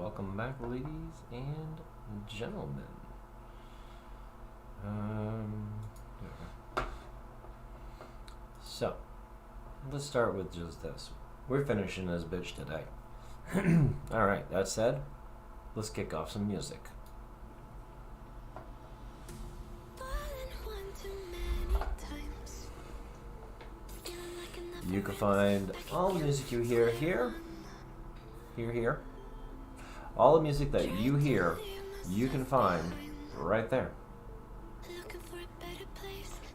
welcome back, ladies and gentlemen. So, let's start with just this. We're finishing this bitch today. Alright, that said, let's kick off some music. You can find all the music you hear here. Here. All the music that you hear, you can find right there.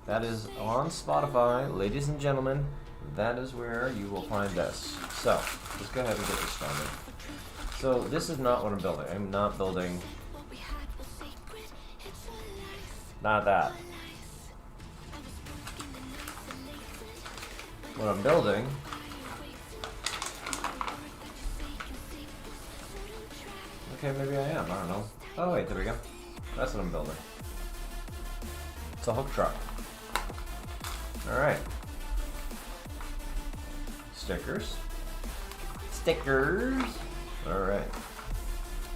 That is on Spotify, ladies and gentlemen. That is where you will find this. So, let's go ahead and get this started. So, this is not what I'm building. I'm not building... Not that. What I'm building... Okay, maybe I am. I don't know. Oh, wait, there we go. That's what I'm building. It's a hook truck. Alright. Stickers. Alright.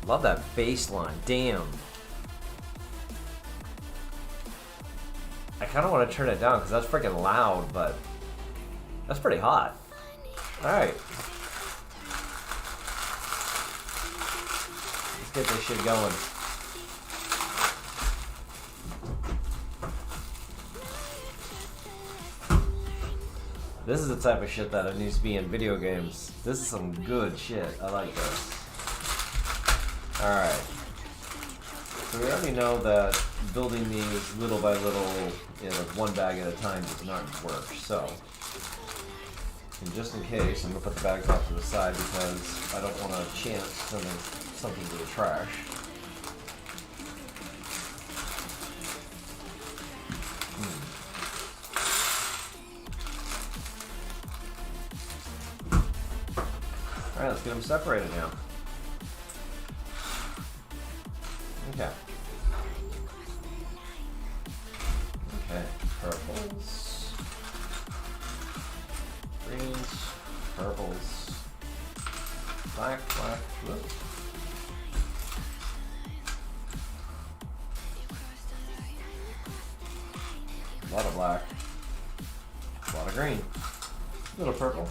Love that bass line. Damn. I kind of want to turn it down because that's freaking loud, but that's pretty hot. Alright. Let's get this shit going. This is the type of shit that needs to be in video games. This is some good shit. I like this. Alright. So we already know that building these little by little, like one bag at a time does not work. So, and just in case, I'm going to put the bags off to the side because I don't want to chance sending something to the trash. Alright, let's get them separated now. Okay. Okay, purples. Greens, purples. Black, blue. A lot of black. A lot of green. A little purple.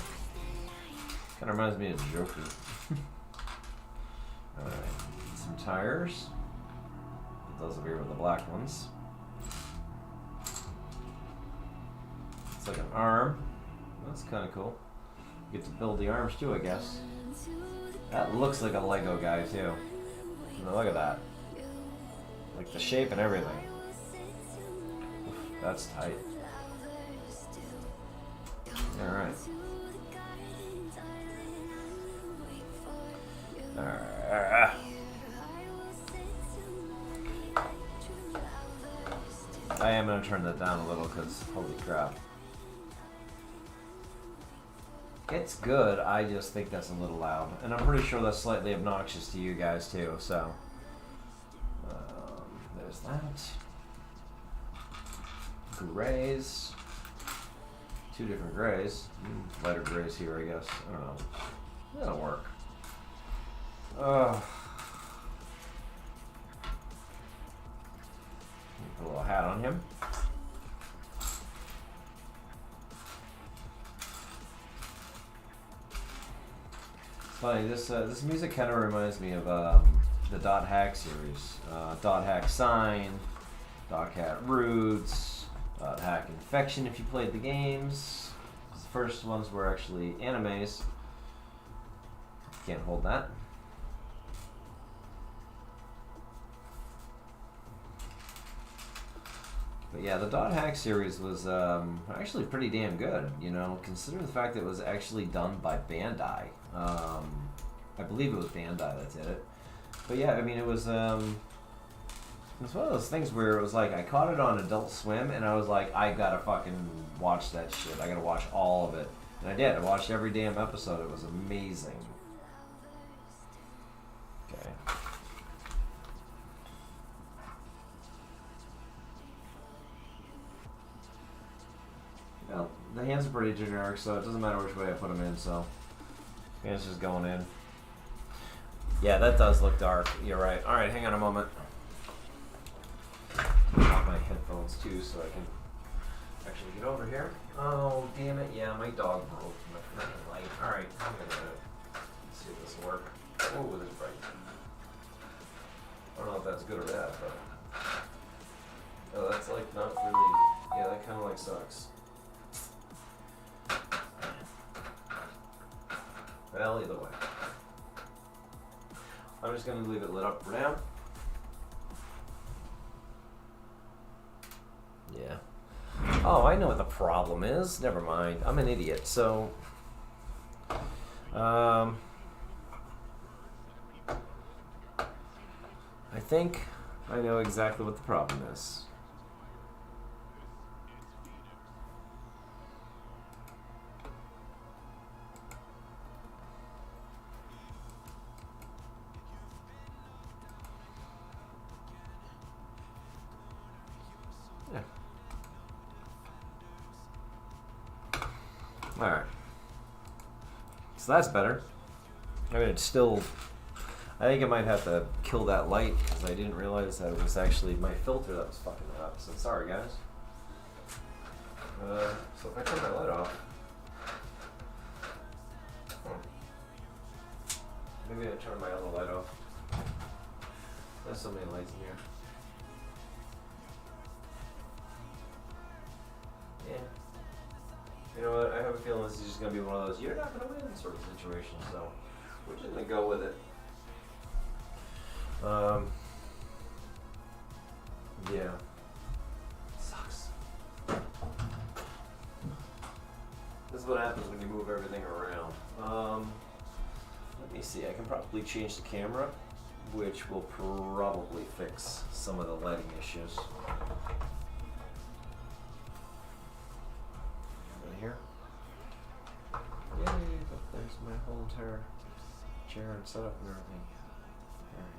Kind of reminds me of Joker. Alright, some tires. Put those over here with the black ones. It's like an arm. That's kind of cool. You get to build the arms too, I guess. That looks like a Lego guy too. Look at that. Like the shape and everything. Oof, that's tight. Alright. I am going to turn that down a little because holy crap. It's good, I just think that's a little loud. And I'm pretty sure that's slightly obnoxious to you guys too, so. There's that. Grays. Two different grays. Lighter grays here, I guess. I don't know. That'll work. Put a little hat on him. It's funny, this music kind of reminds me of the Dot Hack series. Dot Hack Sign, Dot Hack Roots, Dot Hack Infection if you played the games. The first ones were actually animes. Can't hold that. But yeah, the Dot Hack series was actually pretty damn good, you know, considering the fact that it was actually done by Bandai. I believe it was Bandai that did it. But yeah, I mean, it was one of those things where it was like, I caught it on Adult Swim, and I was like, I gotta fucking watch that shit. I gotta watch all of it. And I did. I watched every damn episode. It was amazing. Okay. Well, the hands are pretty generic, so it doesn't matter which way I put them in, so hands just going in. Yeah, that does look dark. You're right. All right, hang on a moment. Got my headphones too, so I can actually get over here. Oh, damn it! Yeah, my dog broke my freaking light. All right, I'm gonna see if this will work. Oh, this is bright. I don't know if that's good or bad, but oh, that's like not really. Yeah, that kind of like sucks. Well, either way, I'm just gonna leave it lit up for now. Yeah. Oh, I know what the problem is. Never mind. I'm an idiot. So, I think I know exactly what the problem is. Yeah. All right. So that's better. I mean, it's still. I think I might have to kill that light because I didn't realize that it was actually my filter that was fucking it up. So sorry, guys. So if I turn my light off, maybe I turn my other light off. There's so many lights in here. Yeah. You know what? I have a feeling this is just gonna be one of those "you're not gonna win" sort of situations. So we're just gonna go with it. Yeah. Sucks. This is what happens when you move everything around. Let me see. I can probably change the camera, which will probably fix some of the lighting issues. Right here. Yay! But there's my whole entire chair and setup and everything. Alright.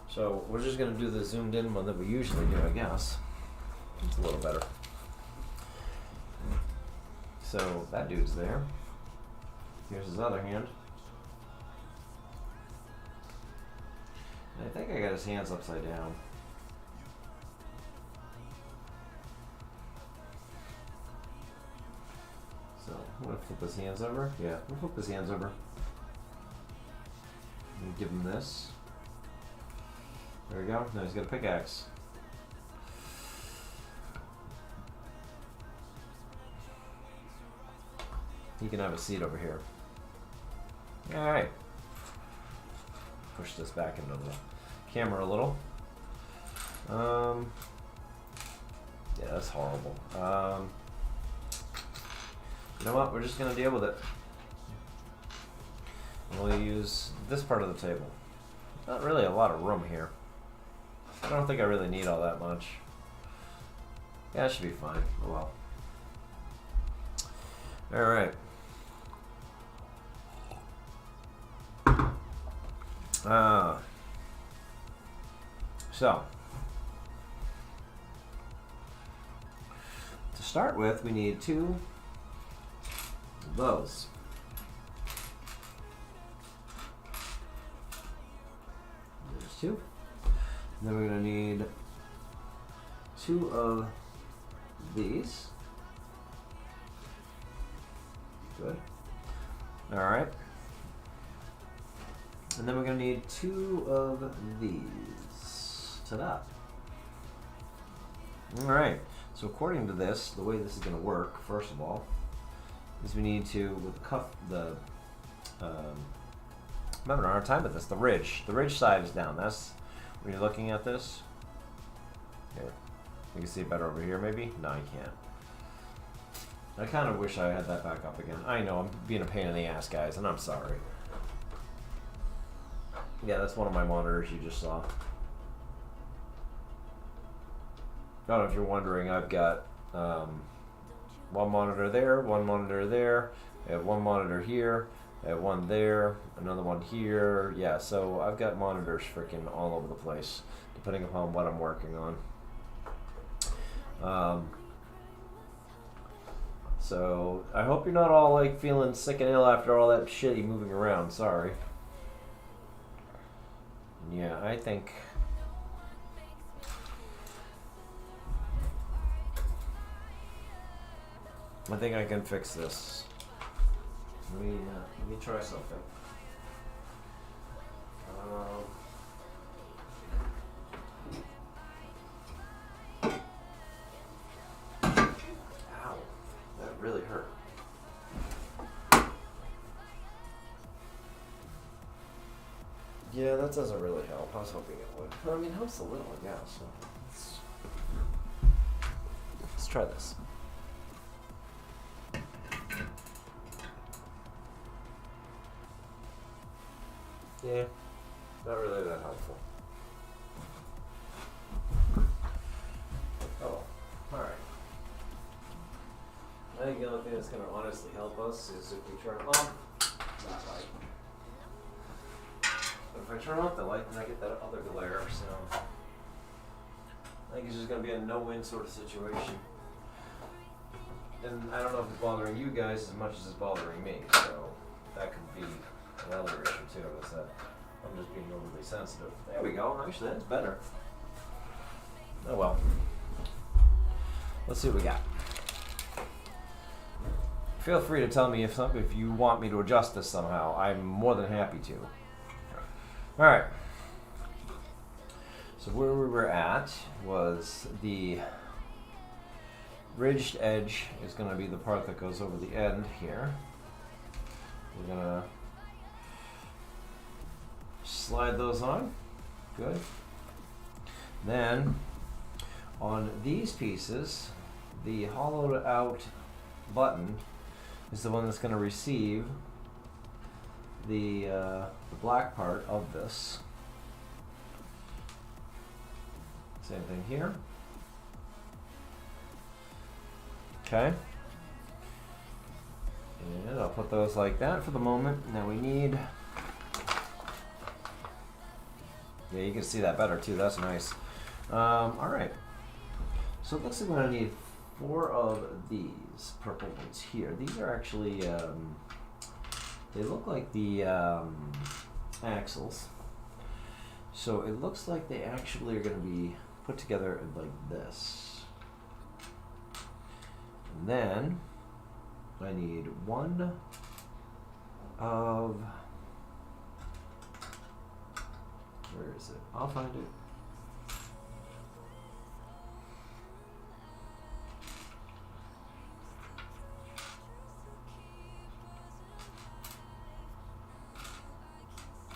So we're just gonna do the zoomed in one that we usually do, I guess. It's a little better. So that dude's there. Here's his other hand. And I think I got his hands upside down. So I'm gonna flip his hands over. Yeah, I'm gonna flip his hands over. And give him this. There we go. Now he's got a pickaxe. He can have a seat over here. Alright. Push this back into the camera a little. Yeah, that's horrible. You know what? We're just going to deal with it. We'll use this part of the table. Not really a lot of room here. I don't think I really need all that much. Yeah, it should be fine. Oh well. Alright. So, to start with, we need 2 of those. There's 2. And then we're going to need 2 of these. Good. Alright. And then we're going to need 2 of these. Ta-da. Alright. So according to this, the way this is going to work, first of all, is we need to, with the I'm having a hard time with this, the ridge. The ridge side is down. That's, when you're looking at this, here, you can see it better over here maybe? No, you can't. I kind of wish I had that back up again. I know, I'm being a pain in the ass, guys, and I'm sorry. Yeah, that's one of my monitors you just saw. I don't know if you're wondering, I've got one monitor there, one monitor there, I have one monitor here, I have one there, another one here. Yeah, so I've got monitors freaking all over the place, depending upon what I'm working on. So I hope you're not all like feeling sick and ill after all that shitty moving around. Sorry. Yeah, I think I can fix this. Let me try something. Ow, that really hurt. Yeah, that doesn't really help. I was hoping it would. I mean, it helps a little, I guess. So let's try this. Yeah, not really that helpful. Oh, alright. I think the only thing that's going to honestly help us is if we turn off that light. But if I turn off the light, then I get that other glare, so I think it's just going to be a no-win sort of situation. And I don't know if it's bothering you guys as much as it's bothering me, so that could be another issue too, is that I'm just being overly sensitive. There we go. Actually, that's better. Oh well. Let's see what we got. Feel free to tell me if you want me to adjust this somehow. I'm more than happy to. All right. So where we were at was the ridged edge is going to be the part that goes over the end here. We're going to slide those on. Good. Then on these pieces, the hollowed out button is the one that's going to receive the black part of this. Same thing here. Okay. And I'll put those like that for the moment. Now we need... Yeah, you can see that better too. That's nice. Alright. So it looks like we're going to need 4 of these purple ones here. These are actually... they look like the axles. So it looks like they actually are going to be put together like this. And then I need 1 of... Where is it? I'll find it.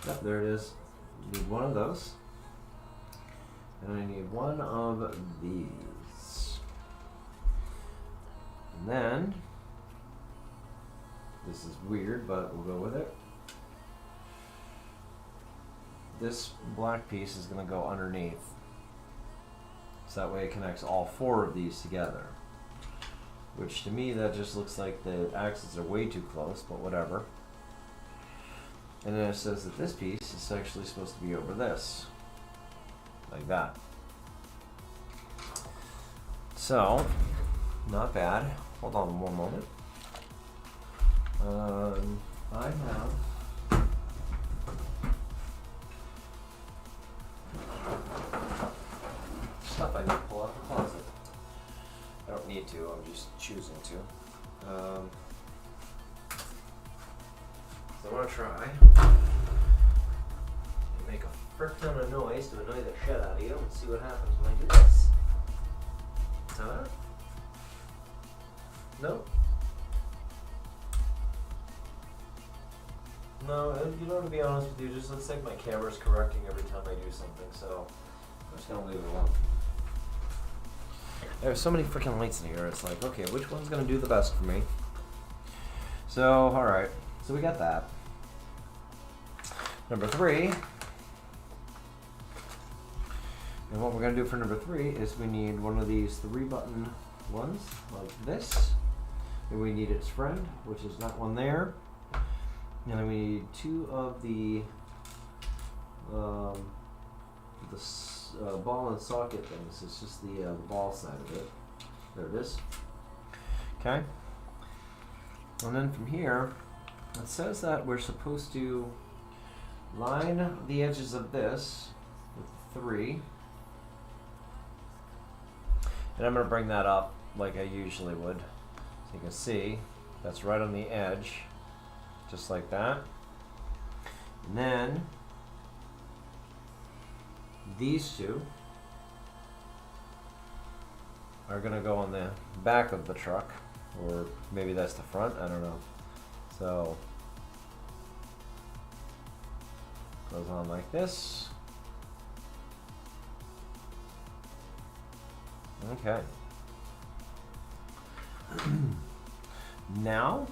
Yep, there it is. Need 1 of those. And I need 1 of these. And then, this is weird, but we'll go with it. This black piece is going to go underneath. So that way it connects all 4 of these together. Which to me, that just looks like the axles are way too close, but whatever. And then it says that this piece is actually supposed to be over this. Like that. So, not bad. Hold on one moment. I have... stuff I need to pull out the closet. I don't need to, I'm just choosing to. So I want to try and make a frick ton of noise to annoy the shit out of you and see what happens when I do this. Huh? Nope. No, you know, to be honest with you, just looks like my camera's correcting every time I do something, so I'm just gonna leave it alone. There's so many freaking lights in here, it's like, okay, which one's gonna do the best for me? So, alright. So we got that. Number 3. And what we're going to do for number 3 is we need one of these 3-button ones, like this. And we need its friend, which is that one there. And then we need 2 of the ball and socket things. It's just the ball side of it. There it is. Okay. And then from here, it says that we're supposed to line the edges of this with 3. And I'm going to bring that up like I usually would. So you can see that's right on the edge, just like that. And then these two are going to go on the back of the truck, or maybe that's the front, I don't know. So goes on like this. Okay. Now,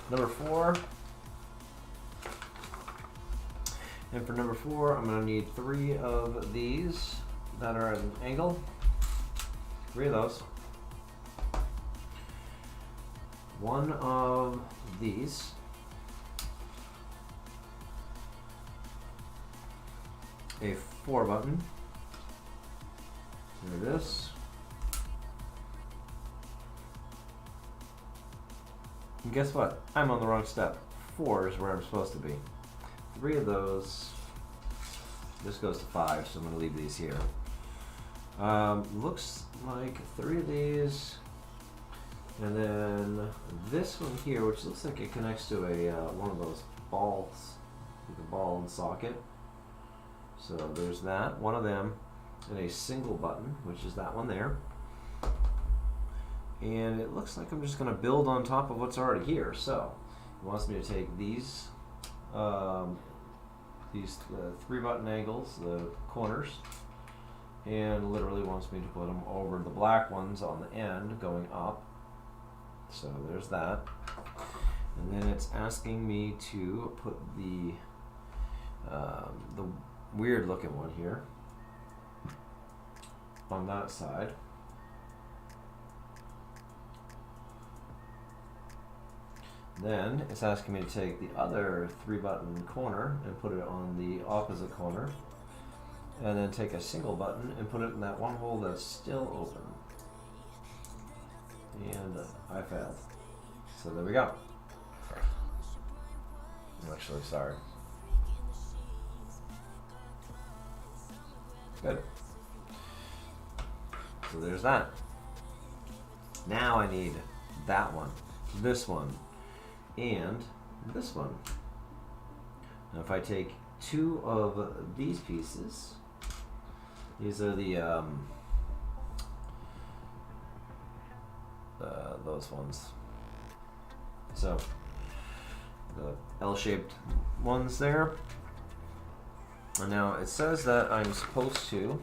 number 4. And for number 4, I'm going to need 3 of these that are at an angle. 3 of those. 1 of these. A 4 button. There it is. And guess what? I'm on the wrong step. 4 is where I'm supposed to be. 3 of those. This goes to 5, so I'm going to leave these here. Looks like 3 of these. And then this one here, which looks like it connects to a one of those balls, like a ball and socket. So there's that, 1 of them, and a single button, which is that one there. And it looks like I'm just going to build on top of what's already here. So it wants me to take these 3 button angles, the corners, and literally wants me to put them over the black ones on the end going up. So there's that. And then it's asking me to put the weird looking one here on that side. Then it's asking me to take the other 3 button corner and put it on the opposite corner, and then take a single button and put it in that one hole that's still open. And I failed. So there we go. I'm actually sorry. Good. So there's that. Now I need that one, this one, and this one. Now if I take 2 of these pieces, these are the those ones. So the L-shaped ones there. And now it says that I'm supposed to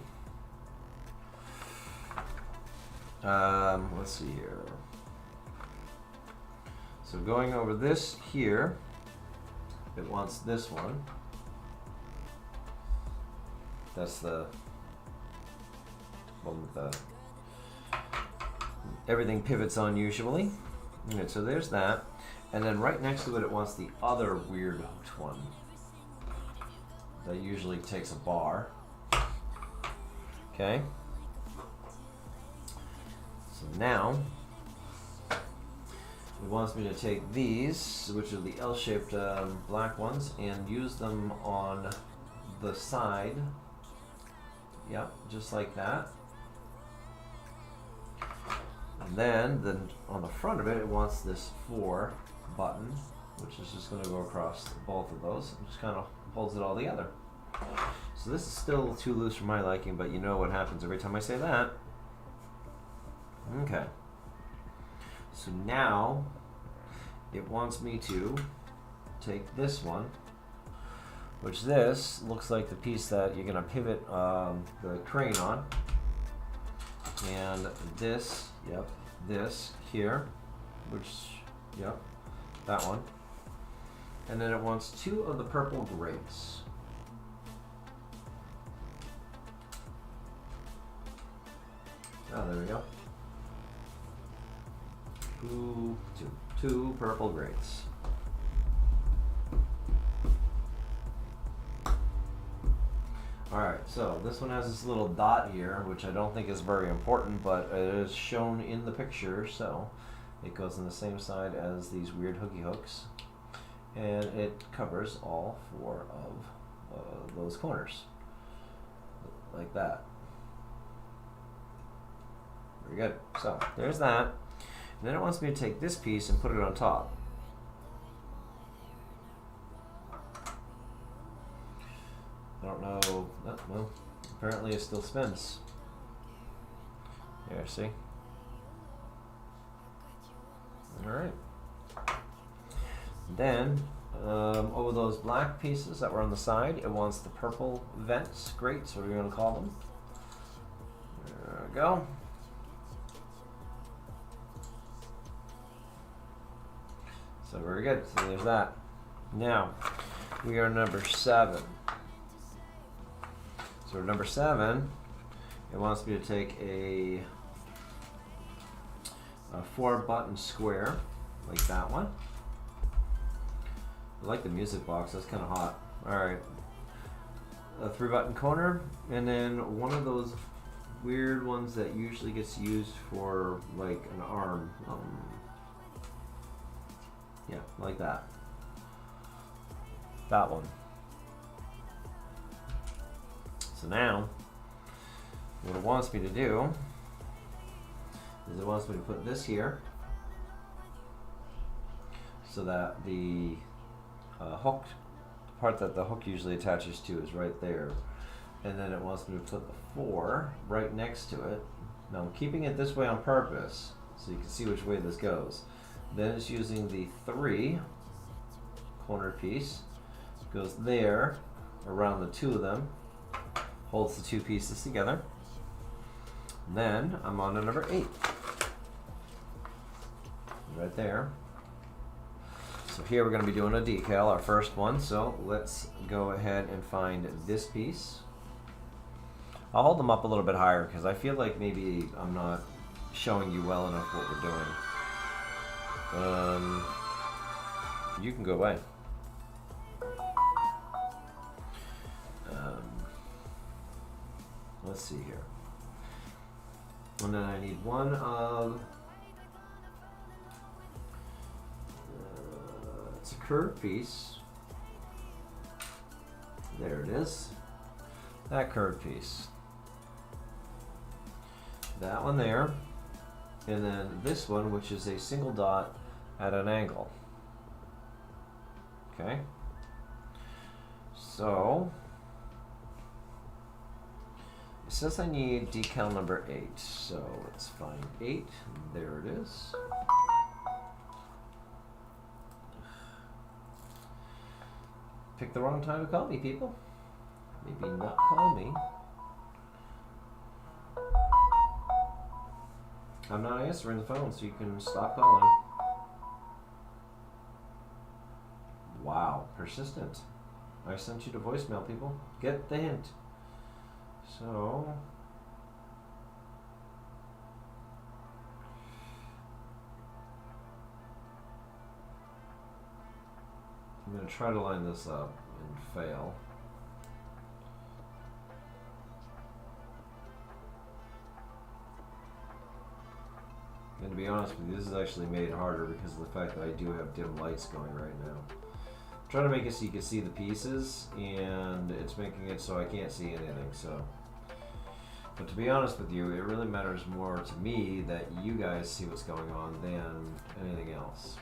let's see here. So going over this here, it wants this one. That's the one with the everything pivots on usually. Okay, so there's that. And then right next to it, it wants the other weird hooked one. That usually takes a bar. Okay. So now, it wants me to take these, which are the L-shaped black ones, and use them on the side. Yep, just like that. And then on the front of it, it wants this 4 button, which is just going to go across both of those. It just kind of holds it all together. So this is still too loose for my liking, but you know what happens every time I say that. Okay. So now it wants me to take this one, which this looks like the piece that you're going to pivot the crane on. And this, yep, this here, which, yep, that one. And then it wants 2 of the purple grapes. Oh, there we go. 2 purple grapes. Alright, so this one has this little dot here, which I don't think is very important, but it is shown in the picture, so It goes on the same side as these weird hooky hooks, and it covers all 4 of those corners, like that. Very good. So there's that. And then it wants me to take this piece and put it on top. I don't know. Oh, well, apparently it still spins. There, see? Alright. Then, over those black pieces that were on the side, it wants the purple vents, grates, what are we going to call them? There we go. So very good. So there's that. Now, we are number 7. So number 7, it wants me to take a 4-button square, like that one. I like the music box, that's kind of hot. Alright. A 3-button corner, and then one of those weird ones that usually gets used for like an arm. Yeah, like that. That one. So now, what it wants me to do is it wants me to put this here so that the hook, the part that the hook usually attaches to, is right there. And then it wants me to put the 4 right next to it. Now I'm keeping it this way on purpose so you can see which way this goes. Then it's using the 3 corner piece, goes there around the 2 of them, holds the 2 pieces together. Then I'm on to number 8. Right there. So here we're going to be doing a decal, our first one. So let's go ahead and find this piece. I'll hold them up a little bit higher because I feel like maybe I'm not showing you well enough what we're doing. You can go away. Let's see here. And then I need one of, it's a curved piece. There it is. That curved piece. That one there. And then this one, which is a single dot at an angle. Okay. So, it says I need decal number 8, so let's find 8. There it is. Picked the wrong time to call me, people. Maybe not call me. I'm not answering the phone, so you can stop calling. Wow, persistent. I sent you to voicemail, people. Get the hint. So, I'm going to try to line this up and fail. And to be honest with you, this is actually made harder because of the fact that I do have dim lights going right now. I'm trying to make it so you can see the pieces, and it's making it so I can't see anything. So, but to be honest with you, it really matters more to me that you guys see what's going on than anything else.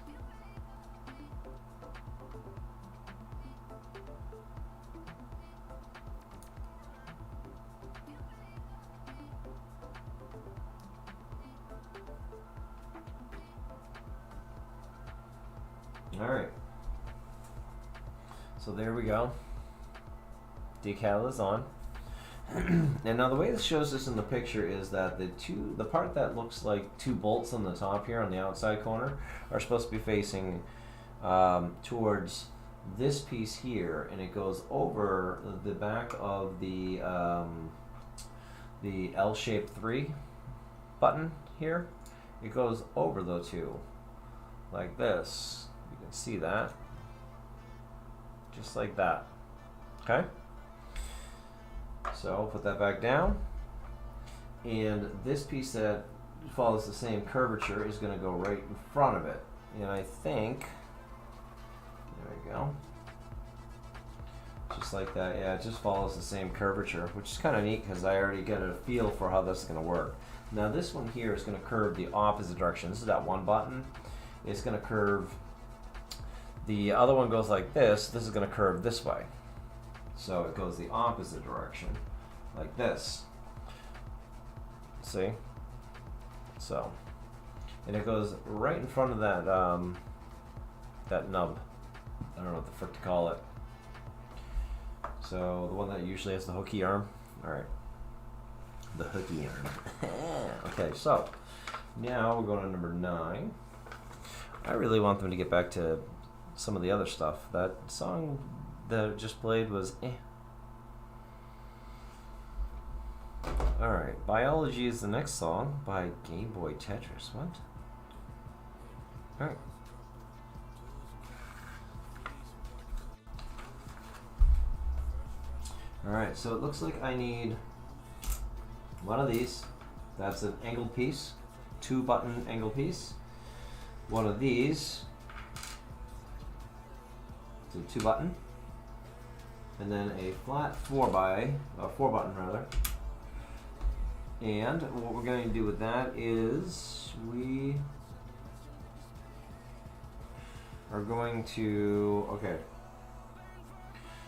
Alright, so there we go. Decal is on. And now the way this shows us in the picture is that the part that looks like 2 bolts on the top here on the outside corner are supposed to be facing towards this piece here, and it goes over the back of the L-shaped 3 button here. It goes over the 2 like this. You can see that, just like that. Okay, so put that back down, and this piece that follows the same curvature is going to go right in front of it. And I think, there we go. Just like that, yeah, it just follows the same curvature, which is kind of neat because I already get a feel for how this is going to work. Now this one here is going to curve the opposite direction. This is that one button. It's going to curve, the other one goes like this. This is going to curve this way. So it goes the opposite direction, like this. See? So, and it goes right in front of that, that nub. I don't know what the frick to call it. So the one that usually has the hooky arm. All right, the hooky arm. Okay, so now we're going to number 9. I really want them to get back to some of the other stuff. That song that it just played was eh. All right, Biology is the next song by Game Boy Tetris. What? All right. Alright, so it looks like I need one of these. That's an angle piece, 2-button angle piece. One of these, it's a 2-button. And then a flat 4-button rather. And what we're going to do with that is we are going to, okay.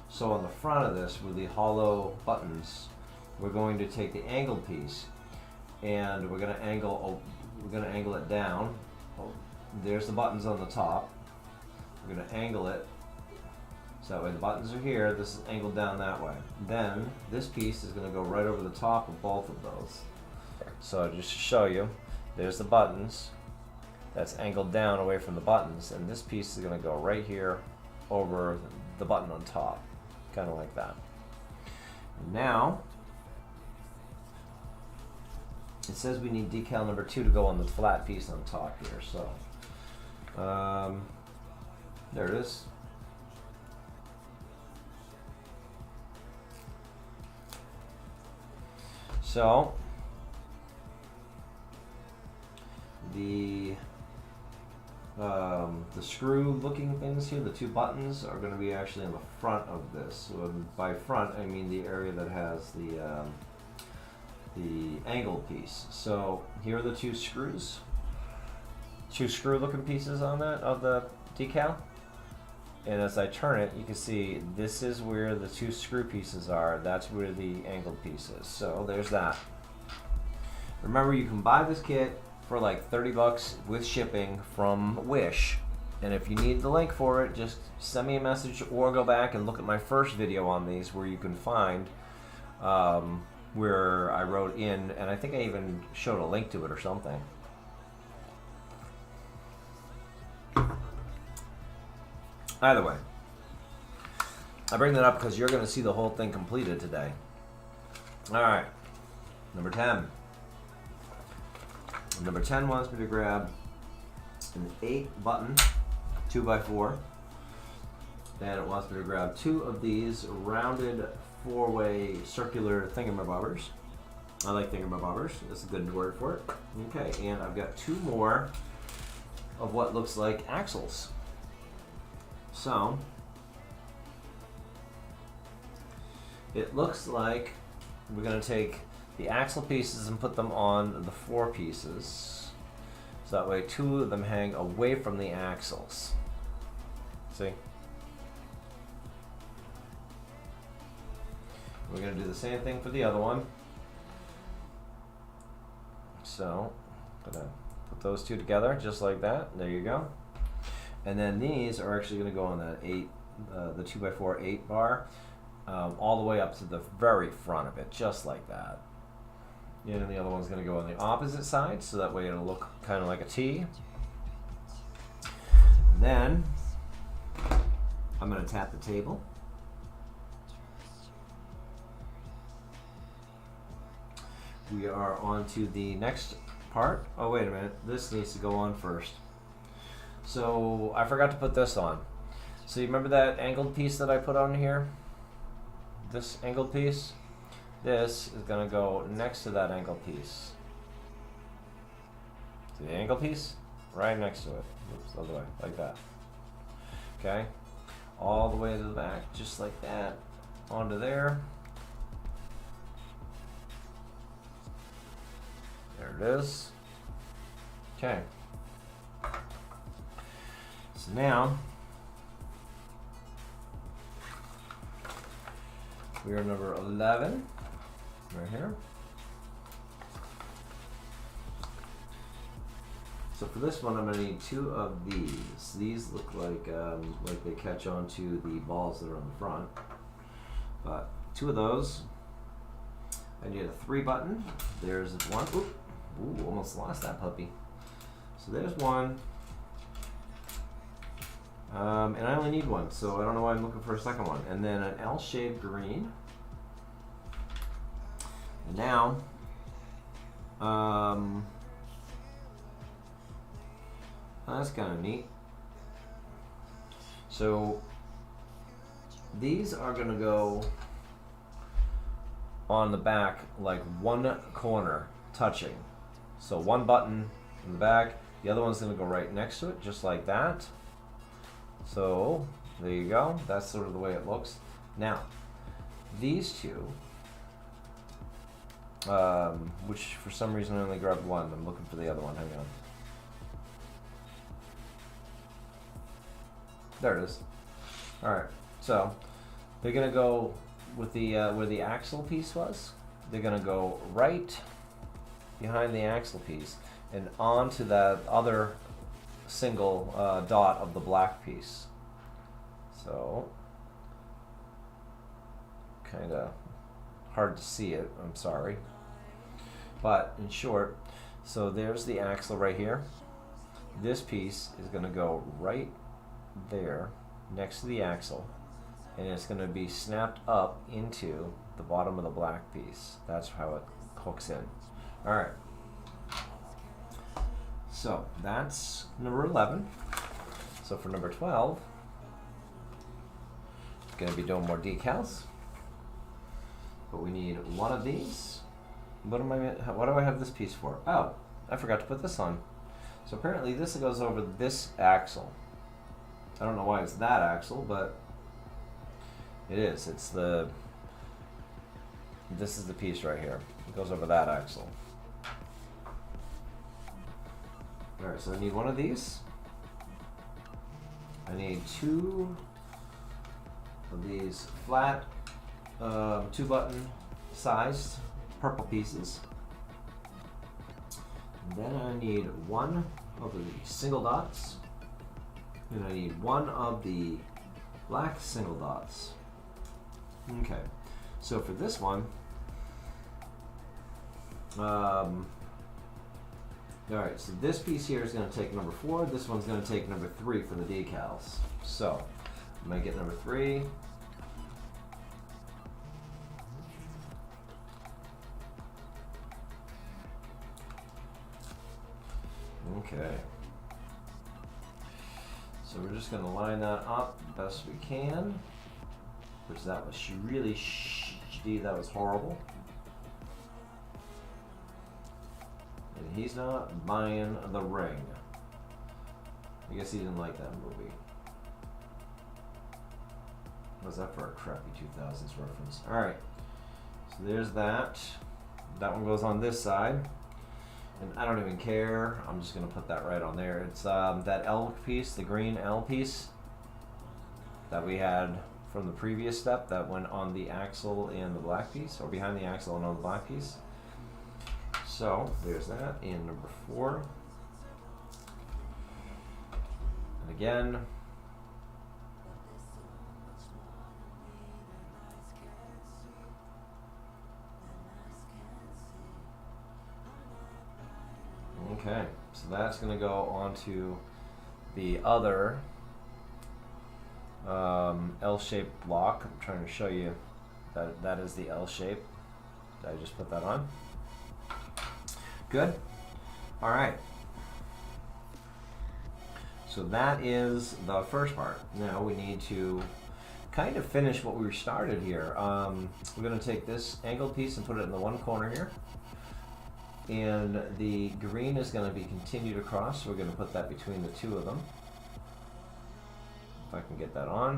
So on the front of this, with the hollow buttons, we're going to take the angle piece, and we're going to angle it down. Oh, there's the buttons on the top. We're going to angle it so that way the buttons are here. This is angled down that way. Then this piece is going to go right over the top of both of those. So just to show you, there's the buttons. That's angled down away from the buttons, and this piece is going to go right here over the button on top. Kind of like that. And now it says we need decal number 2 to go on the flat piece on top here. So there it is. So the screw-looking things here, the 2 buttons, are going to be actually in the front of this. So by front, I mean the area that has the angle piece. So here are the 2 screws, 2 screw-looking pieces on that of the decal. And as I turn it, you can see this is where the 2 screw pieces are. That's where the angled piece is. So there's that. Remember, you can buy this kit for like 30 bucks with shipping from Wish. And if you need the link for it, just send me a message or go back and look at my first video on these where you can find where I wrote in, and I think I even showed a link to it or something. Either way, I bring that up because you're going to see the whole thing completed today. Alright, number 10. Number 10 wants me to grab an 8-button 2x4, and it wants me to grab 2 of these rounded 4-way circular thingamabobbers. I like thingamabobbers, that's a good word for it. Okay, and I've got 2 more of what looks like axles. So it looks like we're going to take the axle pieces and put them on the 4 pieces. So that way 2 of them hang away from the axles. See? We're going to do the same thing for the other one. So I'm going to put those 2 together just like that. There you go. And then these are actually going to go on that the 2x4 8 bar all the way up to the very front of it, just like that. And the other one's going to go on the opposite side, so that way it'll look kind of like a T. Then I'm going to tap the table. We are on to the next part. Oh, wait a minute. This needs to go on first. So I forgot to put this on. So you remember that angled piece that I put on here? This angled piece? This is going to go next to that angled piece. See the angle piece? Right next to it. Oops, other way, like that. Okay? All the way to the back, just like that. Onto there. There it is. Okay. So now, we are number 11, right here. So for this one, I'm going to need 2 of these. These look like they catch on to the balls that are on the front. But 2 of those. I need a 3 button. There's one. Ooh, almost lost that puppy. So there's one. And I only need 1, so I don't know why I'm looking for a second one. And then an L-shaped green. And now, that's kind of neat. So these are going to go on the back like one corner touching. So 1 button in the back, the other one's going to go right next to it, just like that. So there you go. That's sort of the way it looks. Now, these 2, which for some reason I only grabbed 1. I'm looking for the other one. Hang on. There it is. All right. So they're gonna go with the where the axle piece was. They're gonna go right behind the axle piece and onto that other single dot of the black piece. So kind of hard to see it, I'm sorry, but in short, so there's the axle right here. This piece is going to go right there next to the axle, and it's going to be snapped up into the bottom of the black piece. That's how it hooks in. Alright, so that's number 11. So for number 12, it's going to be doing more decals. But we need 1 of these. What do I have this piece for? Oh, I forgot to put this on. So apparently this goes over this axle. I don't know why it's that axle, but it is. It's the, this is the piece right here. It goes over that axle. Alright, so I need 1 of these. I need 2 of these flat 2-button sized purple pieces. And then I need 1 of the single dots. And I need 1 of the black single dots. Okay, so for this one, alright, so this piece here is going to take number 4, this one's going to take number 3 for the decals. So, I'm going to get number 3. Okay. So we're just going to line that up the best we can. Which that was really shitty, that was horrible. And he's not buying the ring. I guess he didn't like that movie. What's that for a crappy 2000s reference? Alright, so there's that. That one goes on this side. And I don't even care. I'm just going to put that right on there. It's that L piece, the green L piece that we had from the previous step that went on the axle and the black piece, or behind the axle and on the black piece. So there's that in number 4. And again, okay, so that's going to go onto the other L-shaped block. I'm trying to show you that that is the L shape. Did I just put that on? Good. All right. So that is the first part. Now we need to kind of finish what we started here. We're going to take this angled piece and put it in the one corner here. And the green is going to be continued across, so we're going to put that between the two of them. If I can get that on.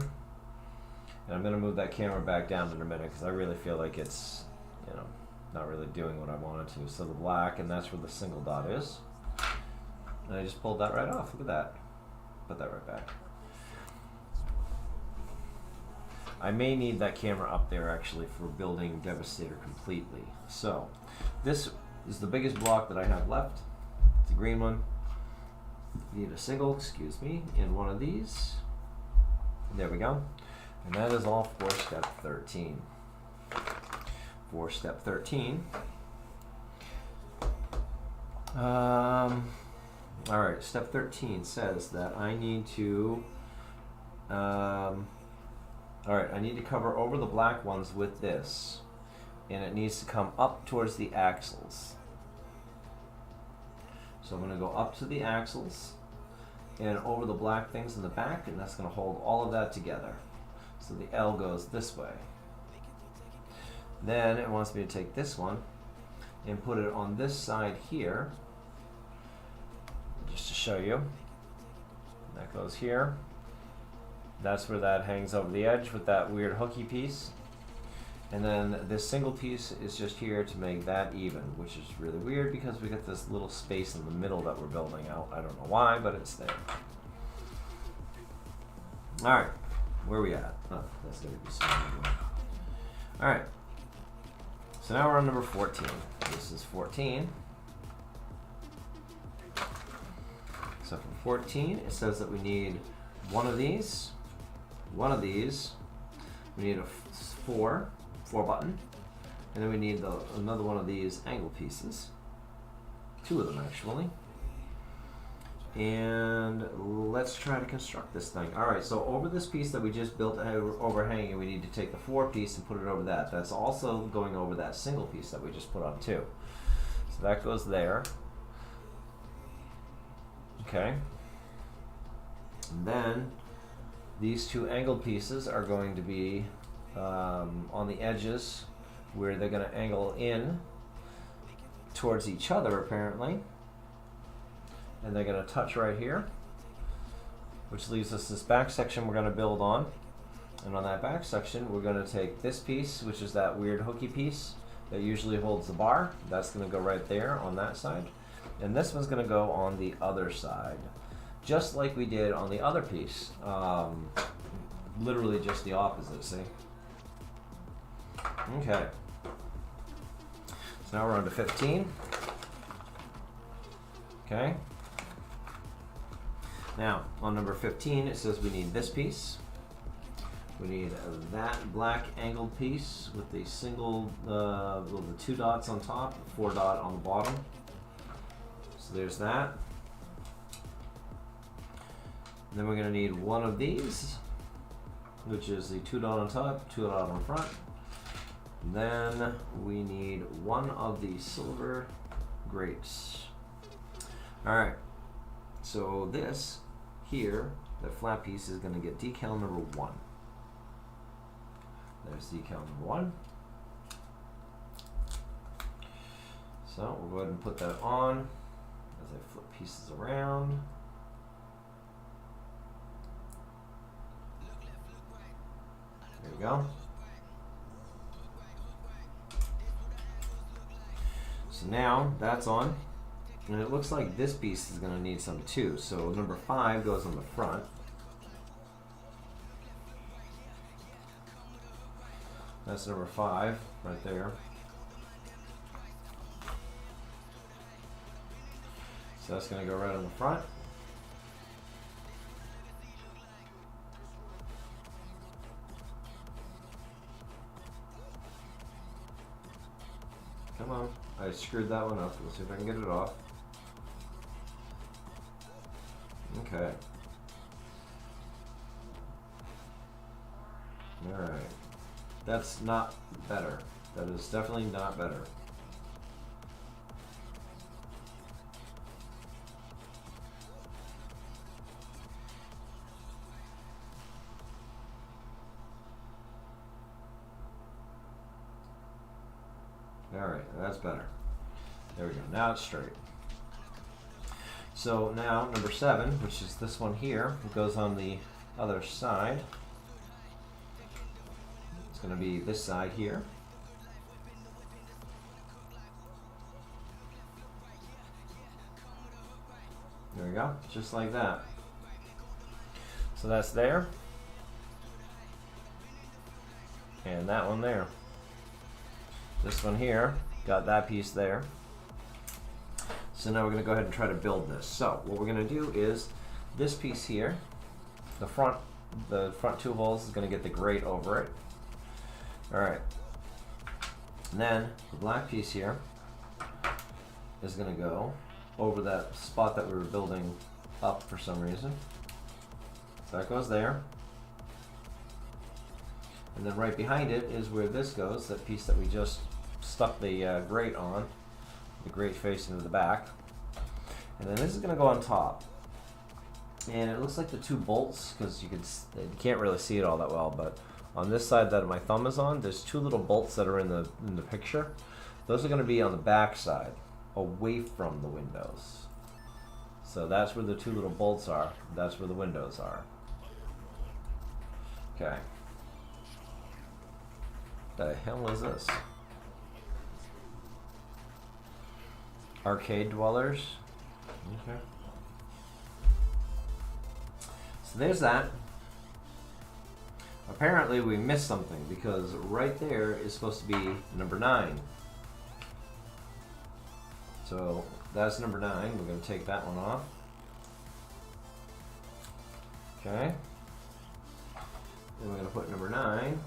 And I'm going to move that camera back down in a minute because I really feel like it's, you know, not really doing what I want it to. So the black, and that's where the single dot is. And I just pulled that right off. Look at that. Put that right back. I may need that camera up there actually for building Devastator completely. So this is the biggest block that I have left. It's a green one. Need a single, excuse me, in one of these. There we go. And that is all for step 13. For step 13. All right, step 13 says that I need to, all right, I need to cover over the black ones with this, and it needs to come up towards the axles. So I'm going to go up to the axles and over the black things in the back, and that's going to hold all of that together. So the L goes this way. Then it wants me to take this one and put it on this side here, just to show you. That goes here. That's where that hangs over the edge with that weird hooky piece. And then this single piece is just here to make that even, which is really weird because we got this little space in the middle that we're building out. I don't know why, but it's there. All right, where are we at? Oh, that's gonna be something. All right, so now we're on number 14. This is 14. So for 14, it says that we need one of these, we need a 4 button, and then we need another one of these angle pieces, 2 of them actually. And let's try to construct this thing. All right, so over this piece that we just built overhanging, we need to take the 4 piece and put it over that. That's also going over that single piece that we just put on too. So that goes there. Okay. And then these 2 angle pieces are going to be on the edges where they're going to angle in towards each other apparently. And they're going to touch right here, which leaves us this back section we're going to build on. And on that back section, we're going to take this piece, which is that weird hooky piece that usually holds the bar. That's going to go right there on that side. And this one's going to go on the other side, just like we did on the other piece. Literally just the opposite, see? Okay. So now we're on to 15. Okay. Now, on number 15, it says we need this piece. We need that black angled piece with the single, the 2 dots on top, 4 dot on the bottom. So there's that. And then we're going to need one of these, which is the 2 dot on top, 2 dot on front. And then we need one of the silver grates. All right. So this here, that flat piece is going to get decal number 1. There's decal number 1. So we'll go ahead and put that on as I flip pieces around. There we go. So now that's on. And it looks like this piece is going to need some too. So number 5 goes on the front. That's number 5 right there. So that's going to go right on the front. Come on. I screwed that one up. Let's see if I can get it off. Okay. Alright. That's not better. That is definitely not better. Alright, that's better. There we go. Now it's straight. So now number 7, which is this one here, it goes on the other side. It's going to be this side here. There we go, just like that. So that's there. And that one there. This one here, got that piece there. So now we're going to go ahead and try to build this. So what we're going to do is this piece here, the front 2 holes is going to get the grate over it. Alright. And then the black piece here is going to go over that spot that we were building up for some reason. So that goes there. And then right behind it is where this goes, that piece that we just stuck the grate on, the grate facing to the back. And then this is going to go on top. And it looks like the 2 bolts, because you can't really see it all that well, but on this side that my thumb is on, there's 2 little bolts that are in the picture. Those are going to be on the back side, away from the windows. So that's where the 2 little bolts are. That's where the windows are. Okay. The hell is this? Arcade dwellers. Okay. So there's that. Apparently we missed something because right there is supposed to be number 9. So that's number 9. We're going to take that one off. Okay. Then we're going to put number 9.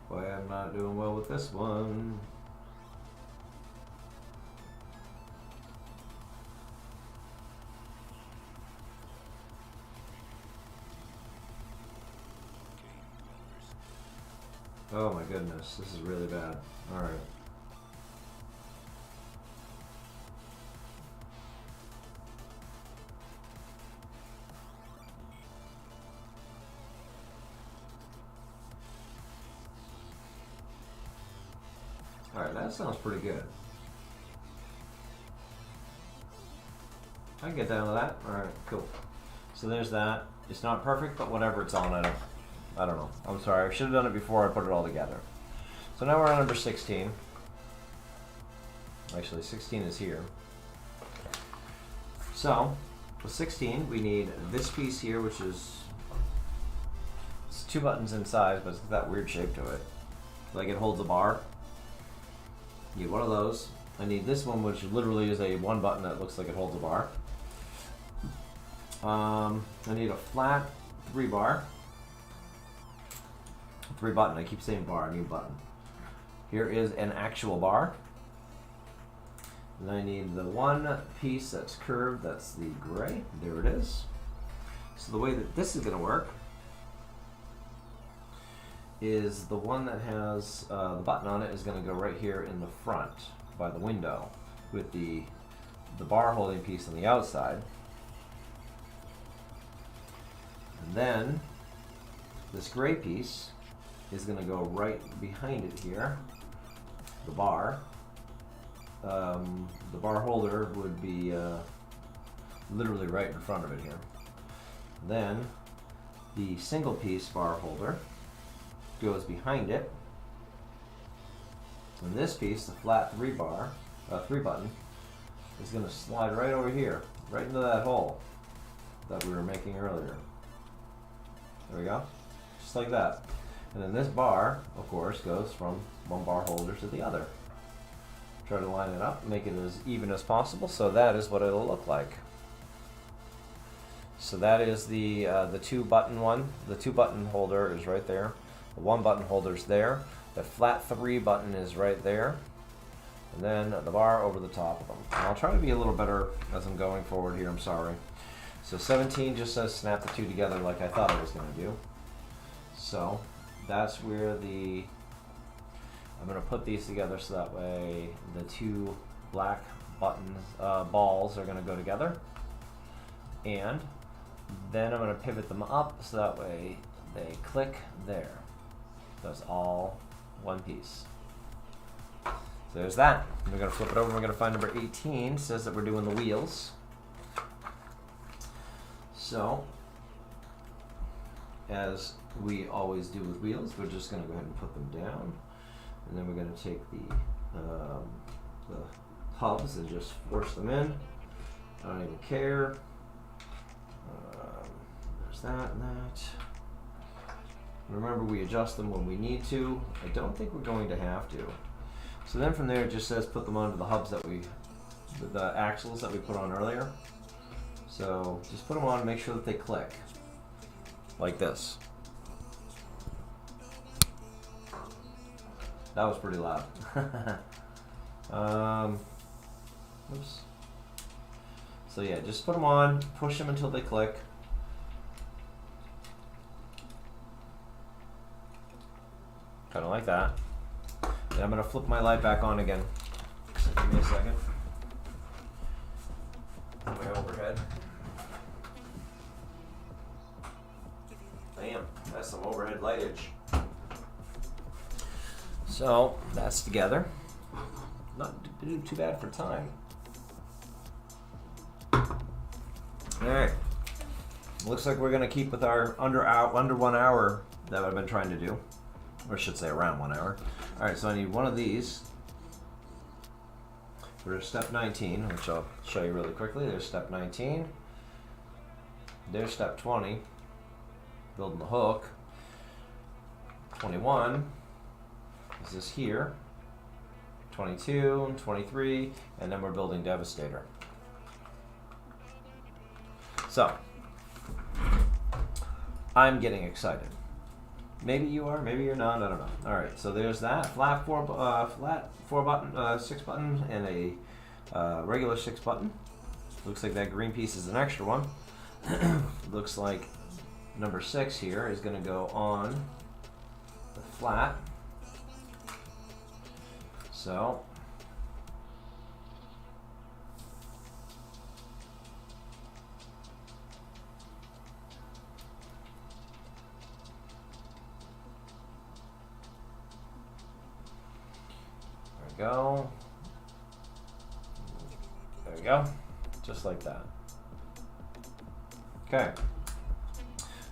Boy, I'm not doing well with this one. Oh my goodness, this is really bad. Alright. Alright, that sounds pretty good. I can get down to that. Alright, cool. So there's that. It's not perfect, but whatever it's on, I don't know. I'm sorry, I should have done it before I put it all together. So now we're on number 16. Actually, 16 is here. So, with 16, we need this piece here, which is it's 2 buttons inside, but it's got that weird shape to it. Like it holds a bar. Need one of those. I need this one, which literally is a 1 button that looks like it holds a bar. I need a flat 3 bar. 3 button. I keep saying bar. I mean button. Here is an actual bar. And I need the 1 piece that's curved. That's the gray. There it is. So the way that this is going to work is the one that has the button on it is going to go right here in the front by the window with the bar holding piece on the outside. And then this gray piece is going to go right behind it here, the bar. The bar holder would be literally right in front of it here. Then the single piece bar holder goes behind it, and this piece, the flat 3 button, is going to slide right over here, right into that hole that we were making earlier. There we go, just like that. And then this bar, of course, goes from one bar holder to the other. Try to line it up, make it as even as possible, so that is what it'll look like. So that is the 2 button one. The 2 button holder is right there. The 1 button holder is there. The flat 3 button is right there. And then the bar over the top of them. And I'll try to be a little better as I'm going forward here, I'm sorry. So 17 just says snap the two together like I thought I was going to do. So that's where I'm going to put these together so that way the two black buttons, balls are going to go together. And then I'm going to pivot them up so that way they click there. That's all one piece. So there's that. We're going to flip it over. We're going to find number 18. It says that we're doing the wheels. So, as we always do with wheels, we're just going to go ahead and put them down. And then we're going to take the hubs and just force them in. I don't even care. There's that and that. Remember, we adjust them when we need to. I don't think we're going to have to. So then from there, it just says put them onto the hubs that the axles that we put on earlier. So just put them on and make sure that they click. Like this. That was pretty loud. Oops. So yeah, just put them on, push them until they click. Kind of like that. Then I'm going to flip my light back on again. So give me a second. My overhead. Bam, that's some overhead lightage. So that's together. Not too bad for time. Alright. Looks like we're going to keep with our under 1 hour that I've been trying to do. Or I should say around 1 hour. Alright, so I need one of these for step 19, which I'll show you really quickly. There's step 19. There's step 20. Building the hook. 21 is this here. 22 and 23, and then we're building Devastator. So, I'm getting excited. Maybe you are, maybe you're not, I don't know. Alright, so there's that flat 6 button and a regular 6 button. Looks like that green piece is an extra one. Looks like number 6 here is going to go on the flat. So there we go. There we go. Just like that. Okay.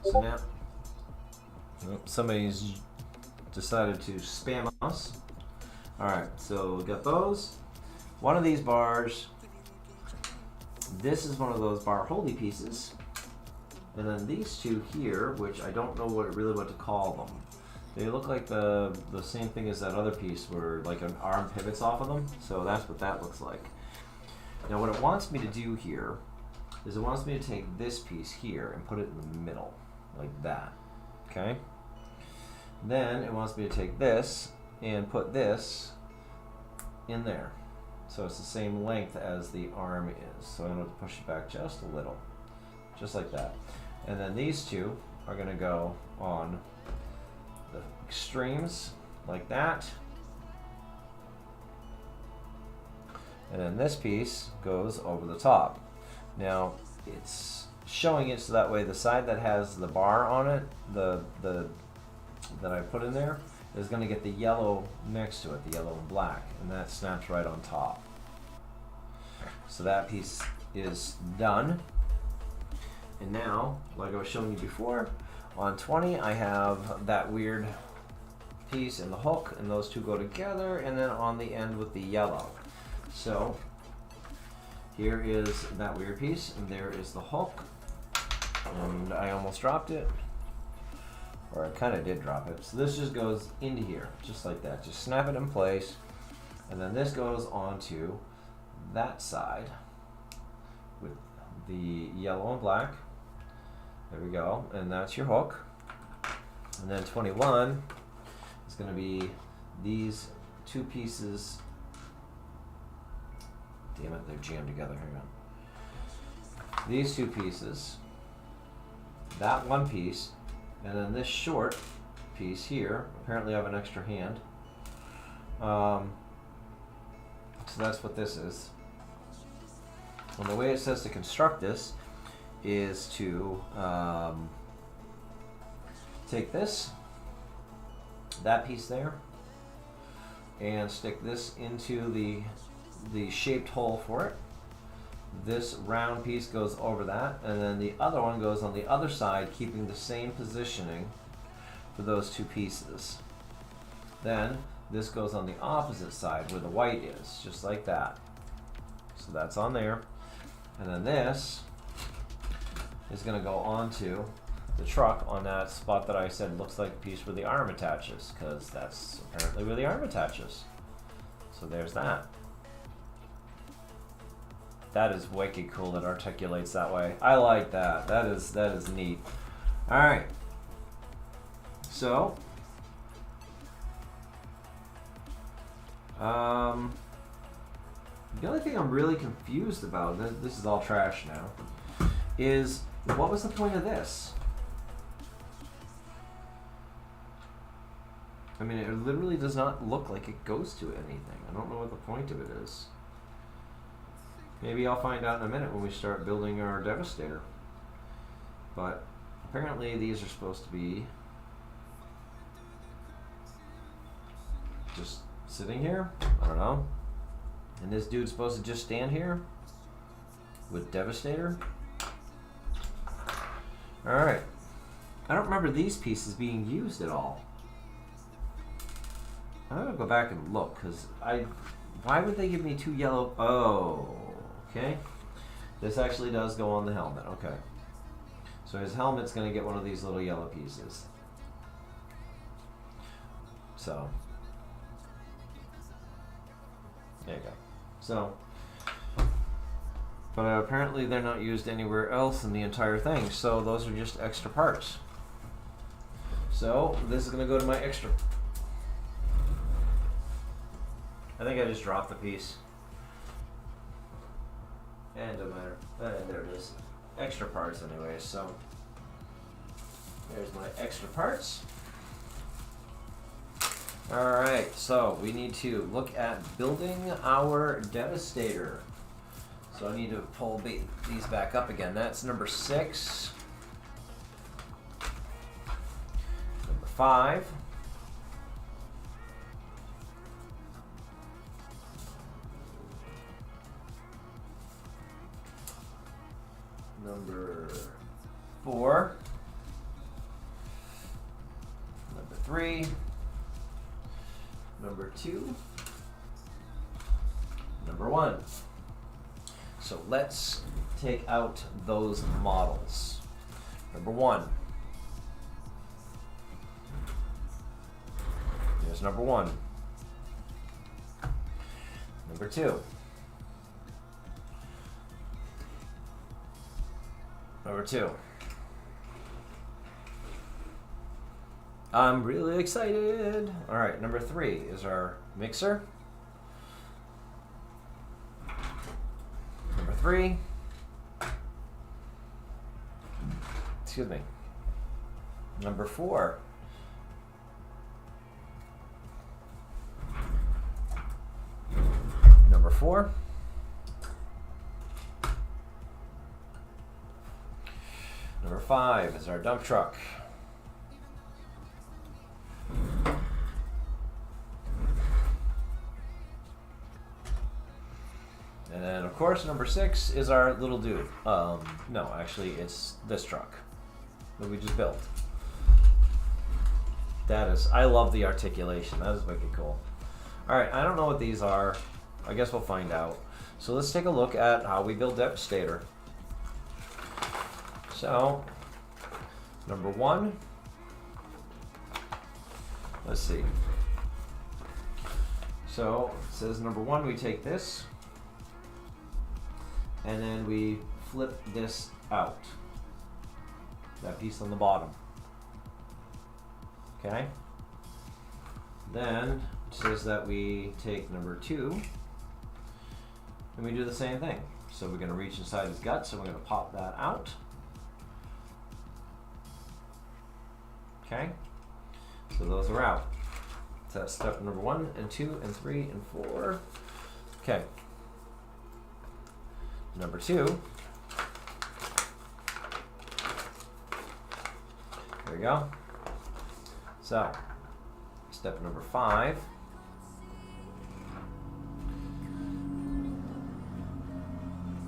So now somebody's decided to spam us. Alright, so we got those. One of these bars, this is one of those bar holdy pieces. And then these two here, which I don't know what to call them. They look like the same thing as that other piece where like an arm pivots off of them. So that's what that looks like. Now what it wants me to do here is it wants me to take this piece here and put it in the middle, like that. Okay? Then it wants me to take this and put this in there. So it's the same length as the arm is. So I'm going to push it back just a little. Just like that. And then these two are going to go on the extremes, like that. And then this piece goes over the top. Now, it's showing it so that way the side that has the bar on it, that I put in there, is going to get the yellow next to it, the yellow and black, and that snaps right on top. So that piece is done. And now, like I was showing you before, on 20 I have that weird piece and the hook, and those two go together, and then on the end with the yellow. So here is that weird piece, and there is the hook, and I almost dropped it. Or I kind of did drop it. So this just goes into here, just like that. Just snap it in place. And then this goes onto that side with the yellow and black. There we go. And that's your hook. And then 21 is going to be these two pieces. Damn it, they're jammed together. Hang on. these two pieces, that one piece, and then this short piece here. Apparently I have an extra hand. So that's what this is. And the way it says to construct this is to take this, that piece there, and stick this into the shaped hole for it. This round piece goes over that, and then the other one goes on the other side, keeping the same positioning for those two pieces. Then this goes on the opposite side where the white is, just like that. So that's on there. And then this is going to go onto the truck on that spot that I said looks like a piece where the arm attaches, because that's apparently where the arm attaches. So there's that. That is wicked cool. That articulates that way. I like that. That is neat. All right. So, the only thing I'm really confused about, this is all trash now, is what was the point of this? I mean, it literally does not look like it goes to anything. I don't know what the point of it is. Maybe I'll find out in a minute when we start building our Devastator. But apparently these are supposed to be just sitting here. I don't know. And this dude's supposed to just stand here with Devastator. Alright. I don't remember these pieces being used at all. I'm gonna go back and look, because why would they give me two yellow? Oh, okay. This actually does go on the helmet. Okay. So his helmet's gonna get one of these little yellow pieces. So there you go. So, but apparently they're not used anywhere else in the entire thing. So those are just extra parts. So this is gonna go to my extra. I think I just dropped the piece. And it doesn't matter. There it is. Extra parts anyways, so there's my extra parts. Alright, so we need to look at building our Devastator. So I need to pull these back up again. That's number 6. Number 5. Number 4, number 3, number 2, number 1. So let's take out those models. Number 1. Here's number 1. Number 2. Number 2. I'm really excited. All right, number 3 is our mixer. Number 3. Excuse me. Number 4. Number 4. Number 5 is our dump truck. And then, of course, number 6 is our little dude. No, actually, it's this truck that we just built. That is, I love the articulation. That is wicked cool. Alright, I don't know what these are. I guess we'll find out. So let's take a look at how we build Devastator. So, number 1, let's see. So, it says number 1, we take this, and then we flip this out. That piece on the bottom. Okay? Then, it says that we take number 2, and we do the same thing. So we're going to reach inside his guts and we're going to pop that out. Okay, so those are out. So that's step number 1 and 2 and 3 and 4. Okay. Number 2. There we go. So, step number 5.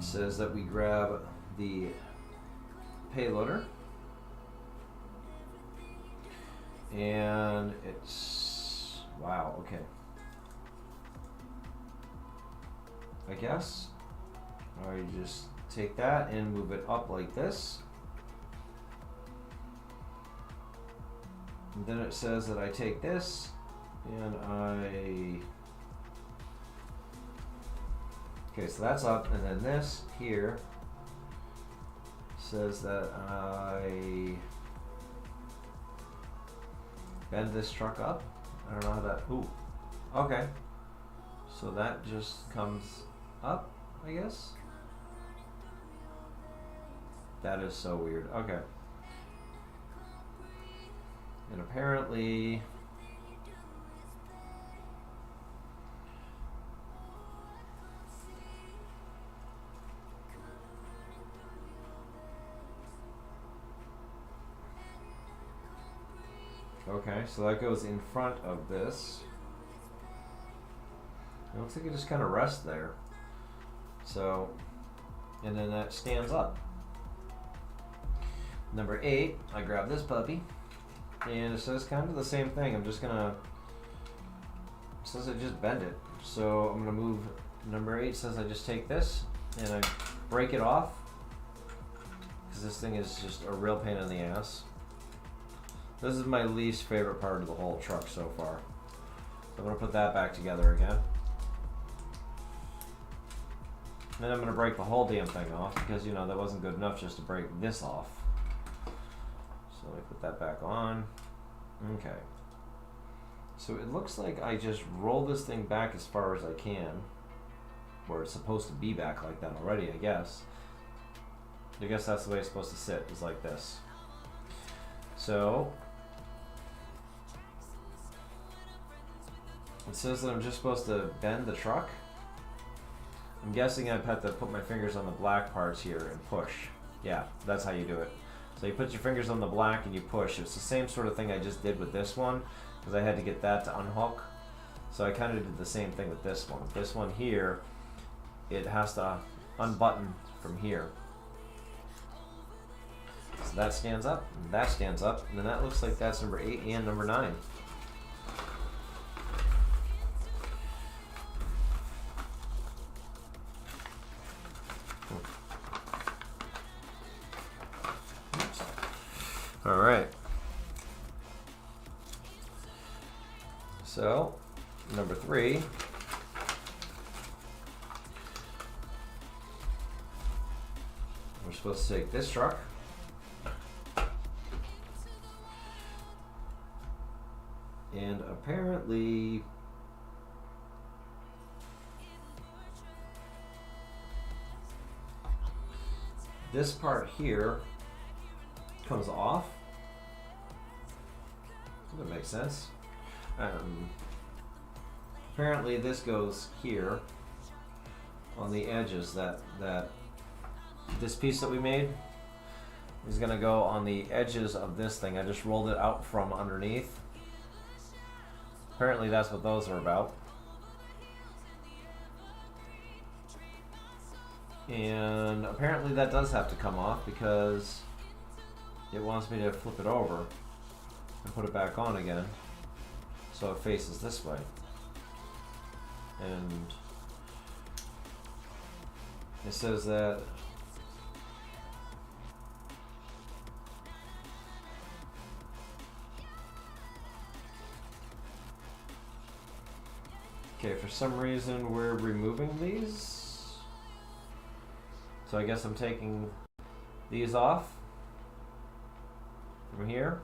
Says that we grab the payloader. And it's, wow, okay. I guess. Or you just take that and move it up like this. And then it says that I take this and okay, so that's up, and then this here says that I bend this truck up. I don't know how that, ooh, okay. So that just comes up, I guess. That is so weird, okay. And apparently, okay, so that goes in front of this. It looks like it just kind of rests there. So, and then that stands up. Number 8, I grab this puppy, and it says kind of the same thing. I'm just gonna, it says I just bend it. So I'm gonna move, number 8 says I just take this and I break it off, because this thing is just a real pain in the ass. This is my least favorite part of the whole truck so far. So I'm gonna put that back together again. And then I'm gonna break the whole damn thing off, because you know that wasn't good enough just to break this off. So let me put that back on. Okay. So it looks like I just roll this thing back as far as I can, where it's supposed to be back like that already, I guess. I guess that's the way it's supposed to sit, is like this. So it says that I'm just supposed to bend the truck. I'm guessing I've had to put my fingers on the black parts here and push. Yeah, that's how you do it. So you put your fingers on the black and you push. It's the same sort of thing I just did with this one, because I had to get that to unhook. So I kind of did the same thing with this one. This one here, it has to unbutton from here. So that stands up, and that stands up, and then that looks like that's number 8 and number 9. All right. So, number 3. We're supposed to take this truck. And apparently, this part here comes off. That makes sense. Apparently this goes here on the edges. That this piece that we made is gonna go on the edges of this thing. I just rolled it out from underneath. Apparently that's what those are about. And apparently that does have to come off, because it wants me to flip it over and put it back on again so it faces this way. And it says that okay, for some reason we're removing these. So I guess I'm taking these off from here.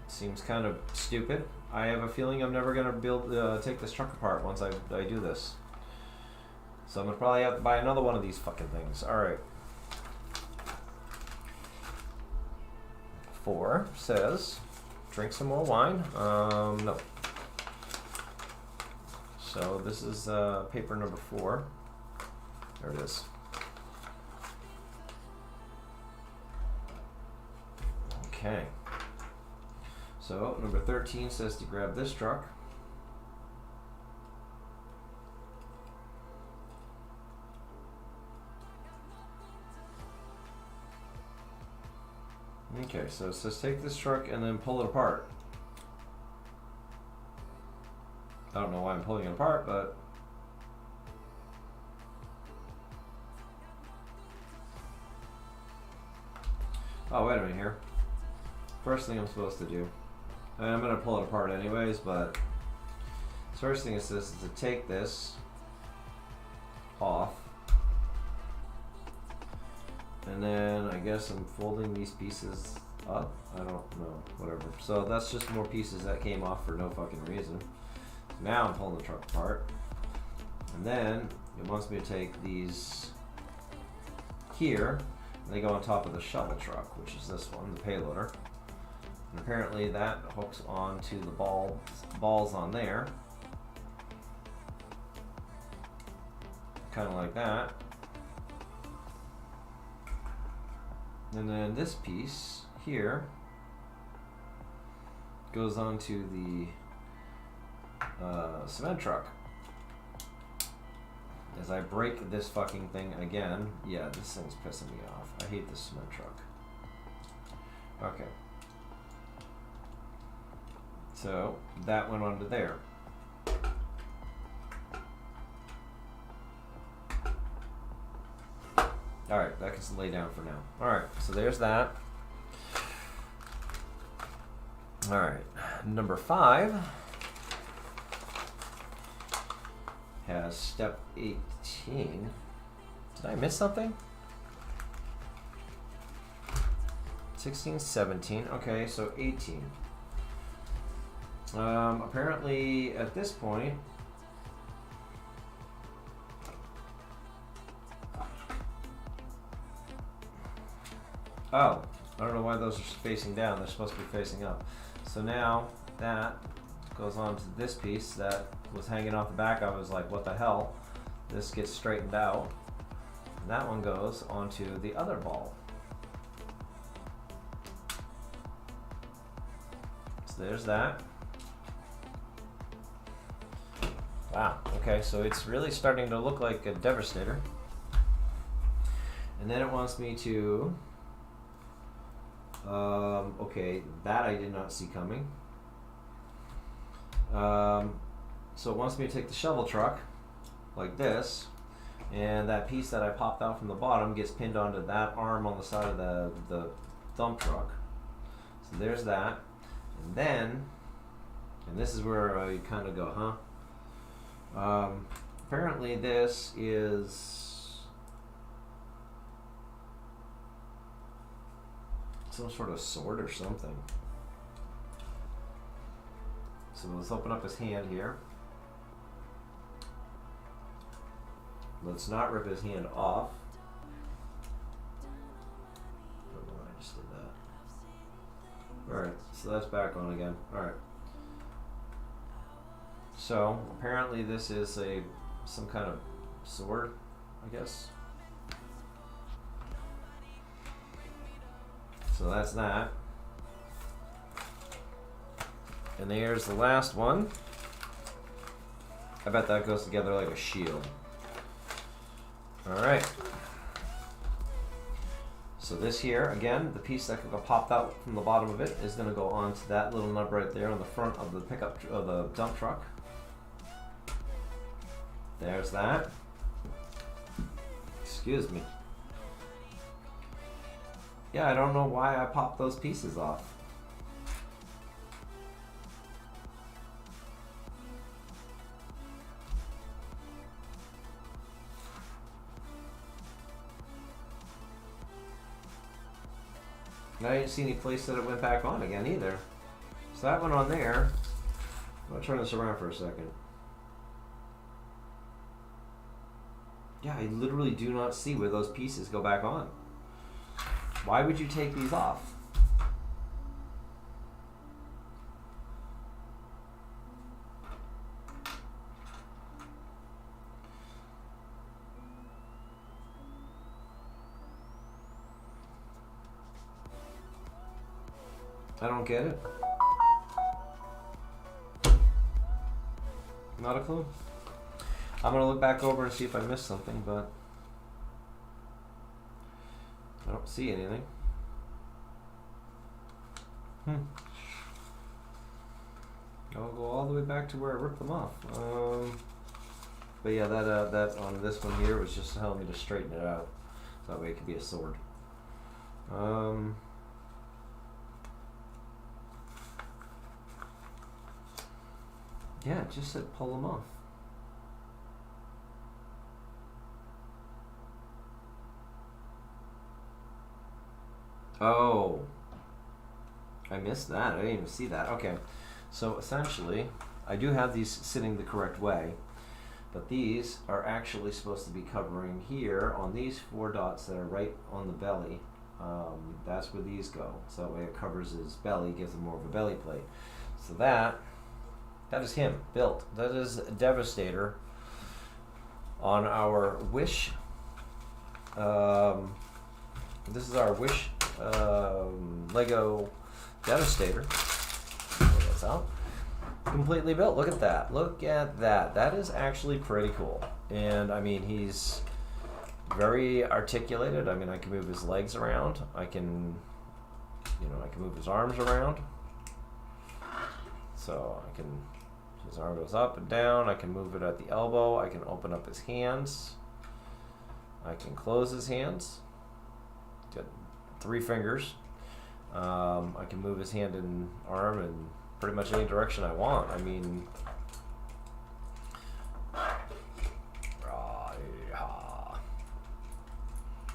Seems kind of stupid. I have a feeling I'm never gonna take this truck apart once I do this. So I'm gonna probably have to buy another one of these fucking things. Alright. 4 says, drink some more wine. No. So this is paper number 4. There it is. Okay. So number 13 says to grab this truck. Okay, so it says take this truck and then pull it apart. I don't know why I'm pulling it apart, but oh, wait a minute here. First thing I'm supposed to do, and I'm going to pull it apart anyways, but the first thing it says is to take this off. And then I guess I'm folding these pieces up. I don't know, whatever. So that's just more pieces that came off for no fucking reason. Now I'm pulling the truck apart. And then it wants me to take these here, and they go on top of the shovel truck, which is this one, the payloader. And apparently that hooks onto the balls on there. Kind of like that. And then this piece here goes onto the cement truck. As I break this fucking thing again, yeah, this thing's pissing me off. I hate this cement truck. Okay. So that went onto there. Alright, that can lay down for now. Alright, so there's that. Alright, number 5 has step 18. Did I miss something? 16, 17. Okay, so 18. Apparently at this point, oh, I don't know why those are facing down. They're supposed to be facing up. So now that goes on to this piece that was hanging off the back. I was like, what the hell? This gets straightened out. And that one goes onto the other ball. So there's that. Wow, okay, so it's really starting to look like a Devastator. And then it wants me to okay, that I did not see coming. So it wants me to take the shovel truck like this, and that piece that I popped out from the bottom gets pinned onto that arm on the side of the dump truck. So there's that. And then, and this is where I kind of go, huh? Apparently this is some sort of sword or something. So let's open up his hand here. Let's not rip his hand off. I don't know why I just did that. Alright, so that's back on again. Alright. So apparently this is some kind of sword, I guess. So that's that. And there's the last one. I bet that goes together like a shield. Alright. So this here, again, the piece that popped out from the bottom of it is going to go onto that little nub right there on the front of the pickup of the dump truck. There's that. Excuse me. Yeah, I don't know why I popped those pieces off. And I didn't see any place that it went back on again either. So that went on there. I'm going to turn this around for a second. Yeah, I literally do not see where those pieces go back on. Why would you take these off? I don't get it. Not a clue. I'm gonna look back over and see if I missed something, but I don't see anything. I'll go all the way back to where I ripped them off. But yeah, that on this one here was just telling me to straighten it out, so that way it could be a sword. Yeah, it just said pull them off. Oh, I missed that. I didn't even see that. Okay, so essentially, I do have these sitting the correct way, but these are actually supposed to be covering here on these 4 dots that are right on the belly. That's where these go. So that way it covers his belly, gives him more of a belly plate. So that is him built. That is Devastator on our Wish. This is our Wish Lego Devastator. Check this out. Completely built. Look at that. Look at that. That is actually pretty cool. And I mean, he's very articulated. I mean, I can move his legs around. I can move his arms around. So I can, his arm goes up and down. I can move it at the elbow. I can open up his hands. I can close his hands. Got 3 fingers. I can move his hand and arm in pretty much any direction I want. I mean,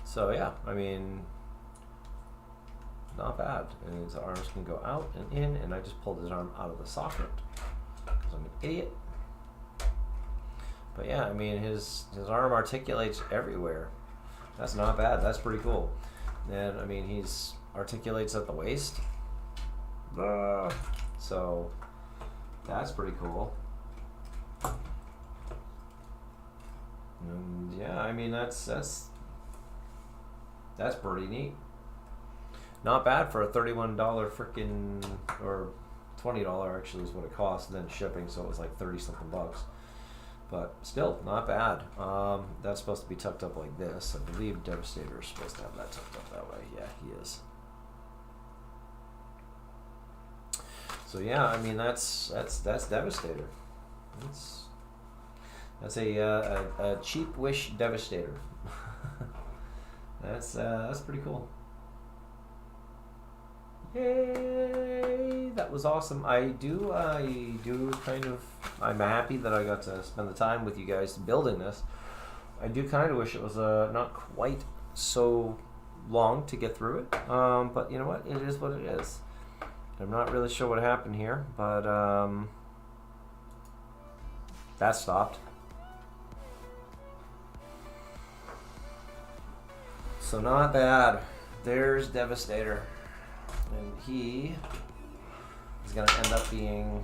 so yeah, I mean, not bad. And his arms can go out and in, and I just pulled his arm out of the socket because I'm an idiot. But yeah, I mean, his arm articulates everywhere. That's not bad. That's pretty cool. And I mean, he's articulates at the waist. So that's pretty cool. And yeah, I mean, that's pretty neat. Not bad for a $31 frickin', or $20 actually is what it cost, and then shipping, so it was like 30 something bucks. But still, not bad. That's supposed to be tucked up like this. I believe Devastator is supposed to have that tucked up that way. Yeah, he is. So yeah, I mean, that's Devastator. That's a cheap Wish Devastator. That's pretty cool. Yay! That was awesome. I'm happy that I got to spend the time with you guys building this. I do kind of wish it was not quite so long to get through it. But you know what? It is what it is. I'm not really sure what happened here, but that stopped. So not bad. There's Devastator. And he is going to end up being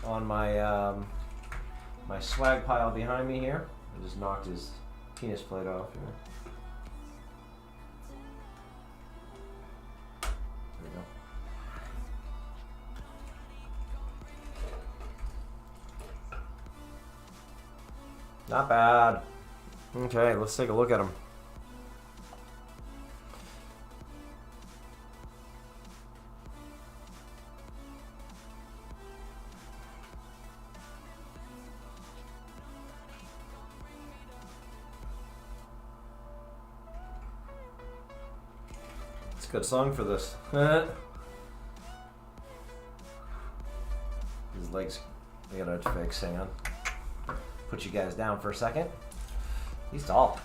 on my my swag pile behind me here. I just knocked his penis plate off here. There we go. Not bad. Okay, let's take a look at him. Good song for this. His legs, I gotta fix. Hang on. Put you guys down for a second. He's tall.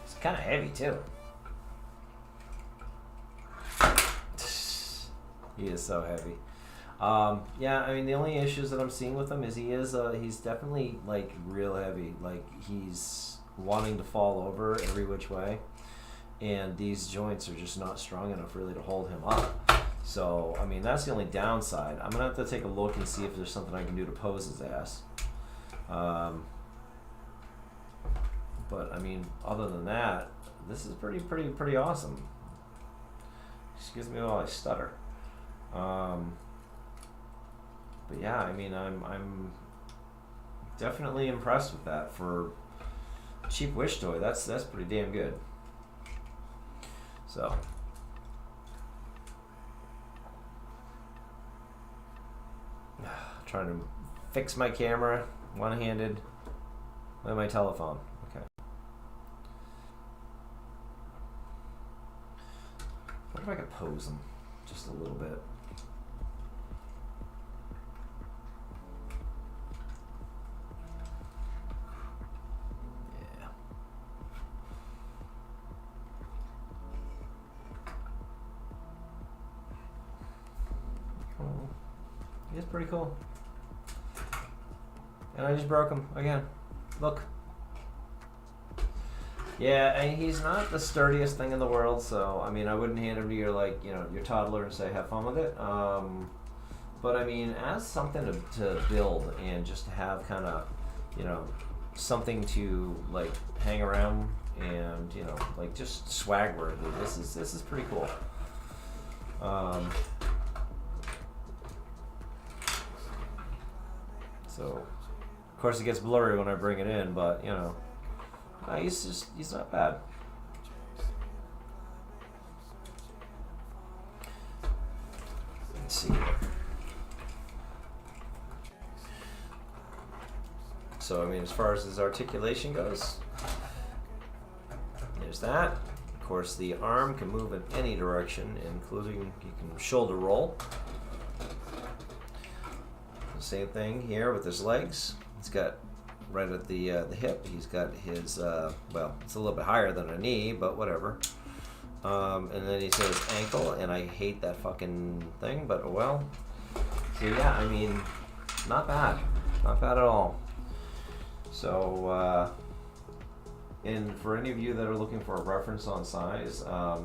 He's kind of heavy too. He is so heavy. Yeah, I mean the only issues that I'm seeing with him is he's definitely like real heavy. Like he's wanting to fall over every which way, and these joints are just not strong enough really to hold him up. So I mean that's the only downside. I'm gonna have to take a look and see if there's something I can do to pose his ass. But I mean, other than that, this is pretty awesome. Excuse me while I stutter. But yeah, I mean, I'm definitely impressed with that for a cheap Wish toy. That's pretty damn good. So. Trying to fix my camera one-handed with my telephone. Okay. What if I could pose them just a little bit? Yeah. Oh, he's pretty cool. And I just broke him again. Look. Yeah, and he's not the sturdiest thing in the world, so I mean, I wouldn't hand him to your your toddler and say have fun with it. But I mean, as something to build and just to have kind of, something to like hang around and like just swag worthy. This is pretty cool. So. Of course, it gets blurry when I bring it in, but he's not bad. Let's see. So I mean, as far as his articulation goes, there's that. Of course, the arm can move in any direction, including you can shoulder roll. The same thing here with his legs. He's got right at the hip. He's got his well, it's a little bit higher than a knee, but whatever. And then he's got his ankle, and I hate that fucking thing, but oh well. So yeah, I mean, not bad at all. So, and for any of you that are looking for a reference on size, I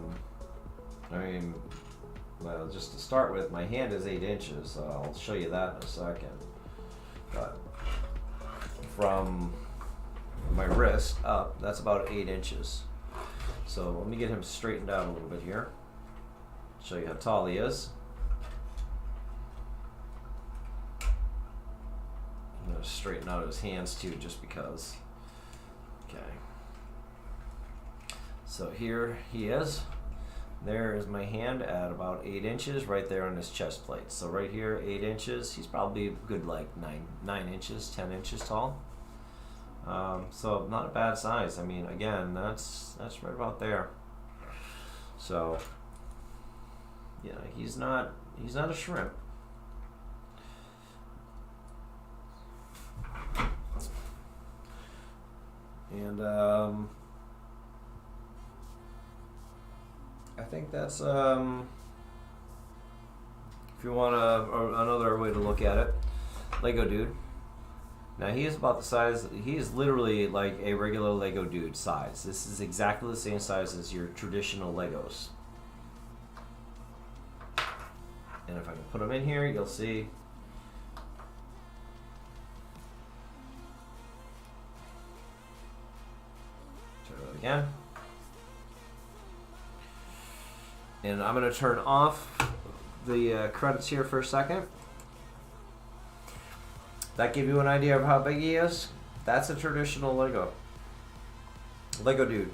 mean, well, just to start with, my hand is 8 inches. So I'll show you that in a second. But from my wrist up, that's about 8 inches. So let me get him straightened out a little bit here. Show you how tall he is. I'm going to straighten out his hands too, just because. Okay. So here he is. There is my hand at about 8 inches right there on his chest plate. So right here, 8 inches. He's probably a good like 9 inches, 10 inches tall. So not a bad size. I mean, again, that's right about there. So yeah, he's not a shrimp. And I think that's if you want another way to look at it, Lego dude. Now he is about the size. He is literally like a regular Lego dude size. This is exactly the same size as your traditional Legos. And if I can put them in here, you'll see. Try that again. And I'm going to turn off the credits here for a second. That give you an idea of how big he is? That's a traditional Lego dude.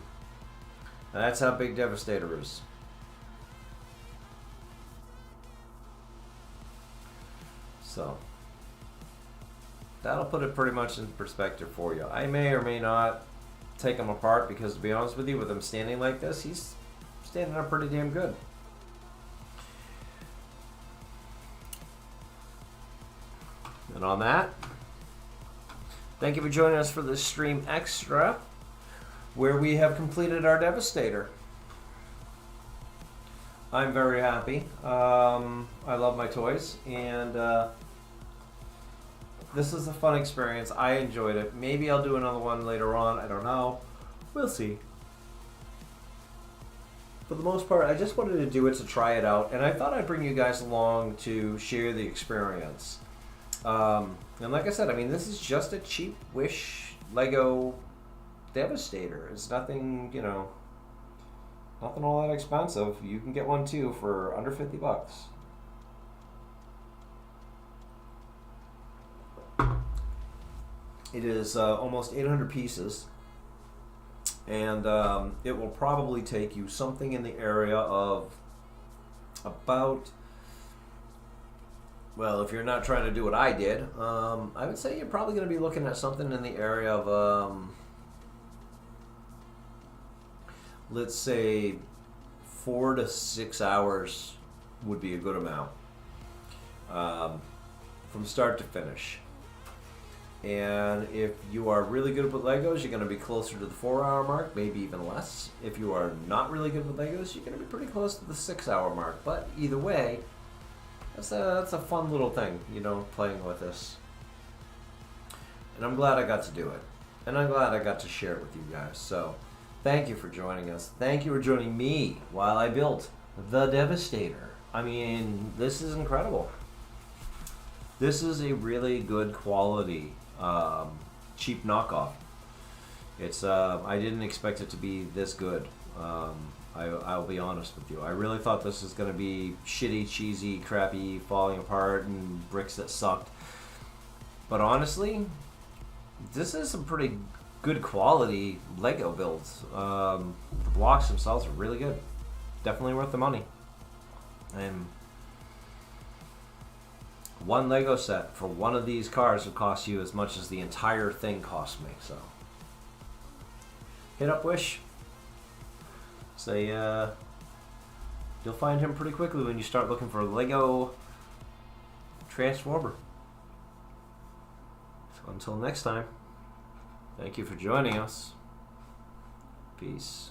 And that's how big Devastator is. So that'll put it pretty much in perspective for you. I may or may not take him apart because, to be honest with you, with him standing like this, he's standing up pretty damn good. And on that, thank you for joining us for this stream extra, where we have completed our Devastator. I'm very happy. I love my toys, and this is a fun experience. I enjoyed it. Maybe I'll do another one later on. I don't know. We'll see. For the most part, I just wanted to do it to try it out, and I thought I'd bring you guys along to share the experience. And like I said, I mean, this is just a cheap Wish Lego Devastator. It's nothing, you know, nothing all that expensive. You can get one too for under $50. It is almost 800 pieces, and it will probably take you something in the area of about, well, if you're not trying to do what I did, I would say you're probably going to be looking at something in the area of, let's say, 4 to 6 hours would be a good amount, from start to finish. And if you are really good with Legos, you're going to be closer to the 4-hour mark, maybe even less. If you are not really good with Legos, you're going to be pretty close to the 6-hour mark. But either way, that's a fun little thing, you know, playing with this. And I'm glad I got to do it. And I'm glad I got to share it with you guys. So thank you for joining us. Thank you for joining me while I built the Devastator. I mean, this is incredible. This is a really good quality, cheap knockoff. It's I didn't expect it to be this good. I'll be honest with you. I really thought this was going to be shitty, cheesy, crappy, falling apart, and bricks that sucked. But honestly, this is some pretty good quality Lego builds. The blocks themselves are really good. Definitely worth the money. And one Lego set for one of these cars would cost you as much as the entire thing cost me. So hit up Wish. Say you'll find him pretty quickly when you start looking for a Lego Transformer. So until next time, thank you for joining us. Peace.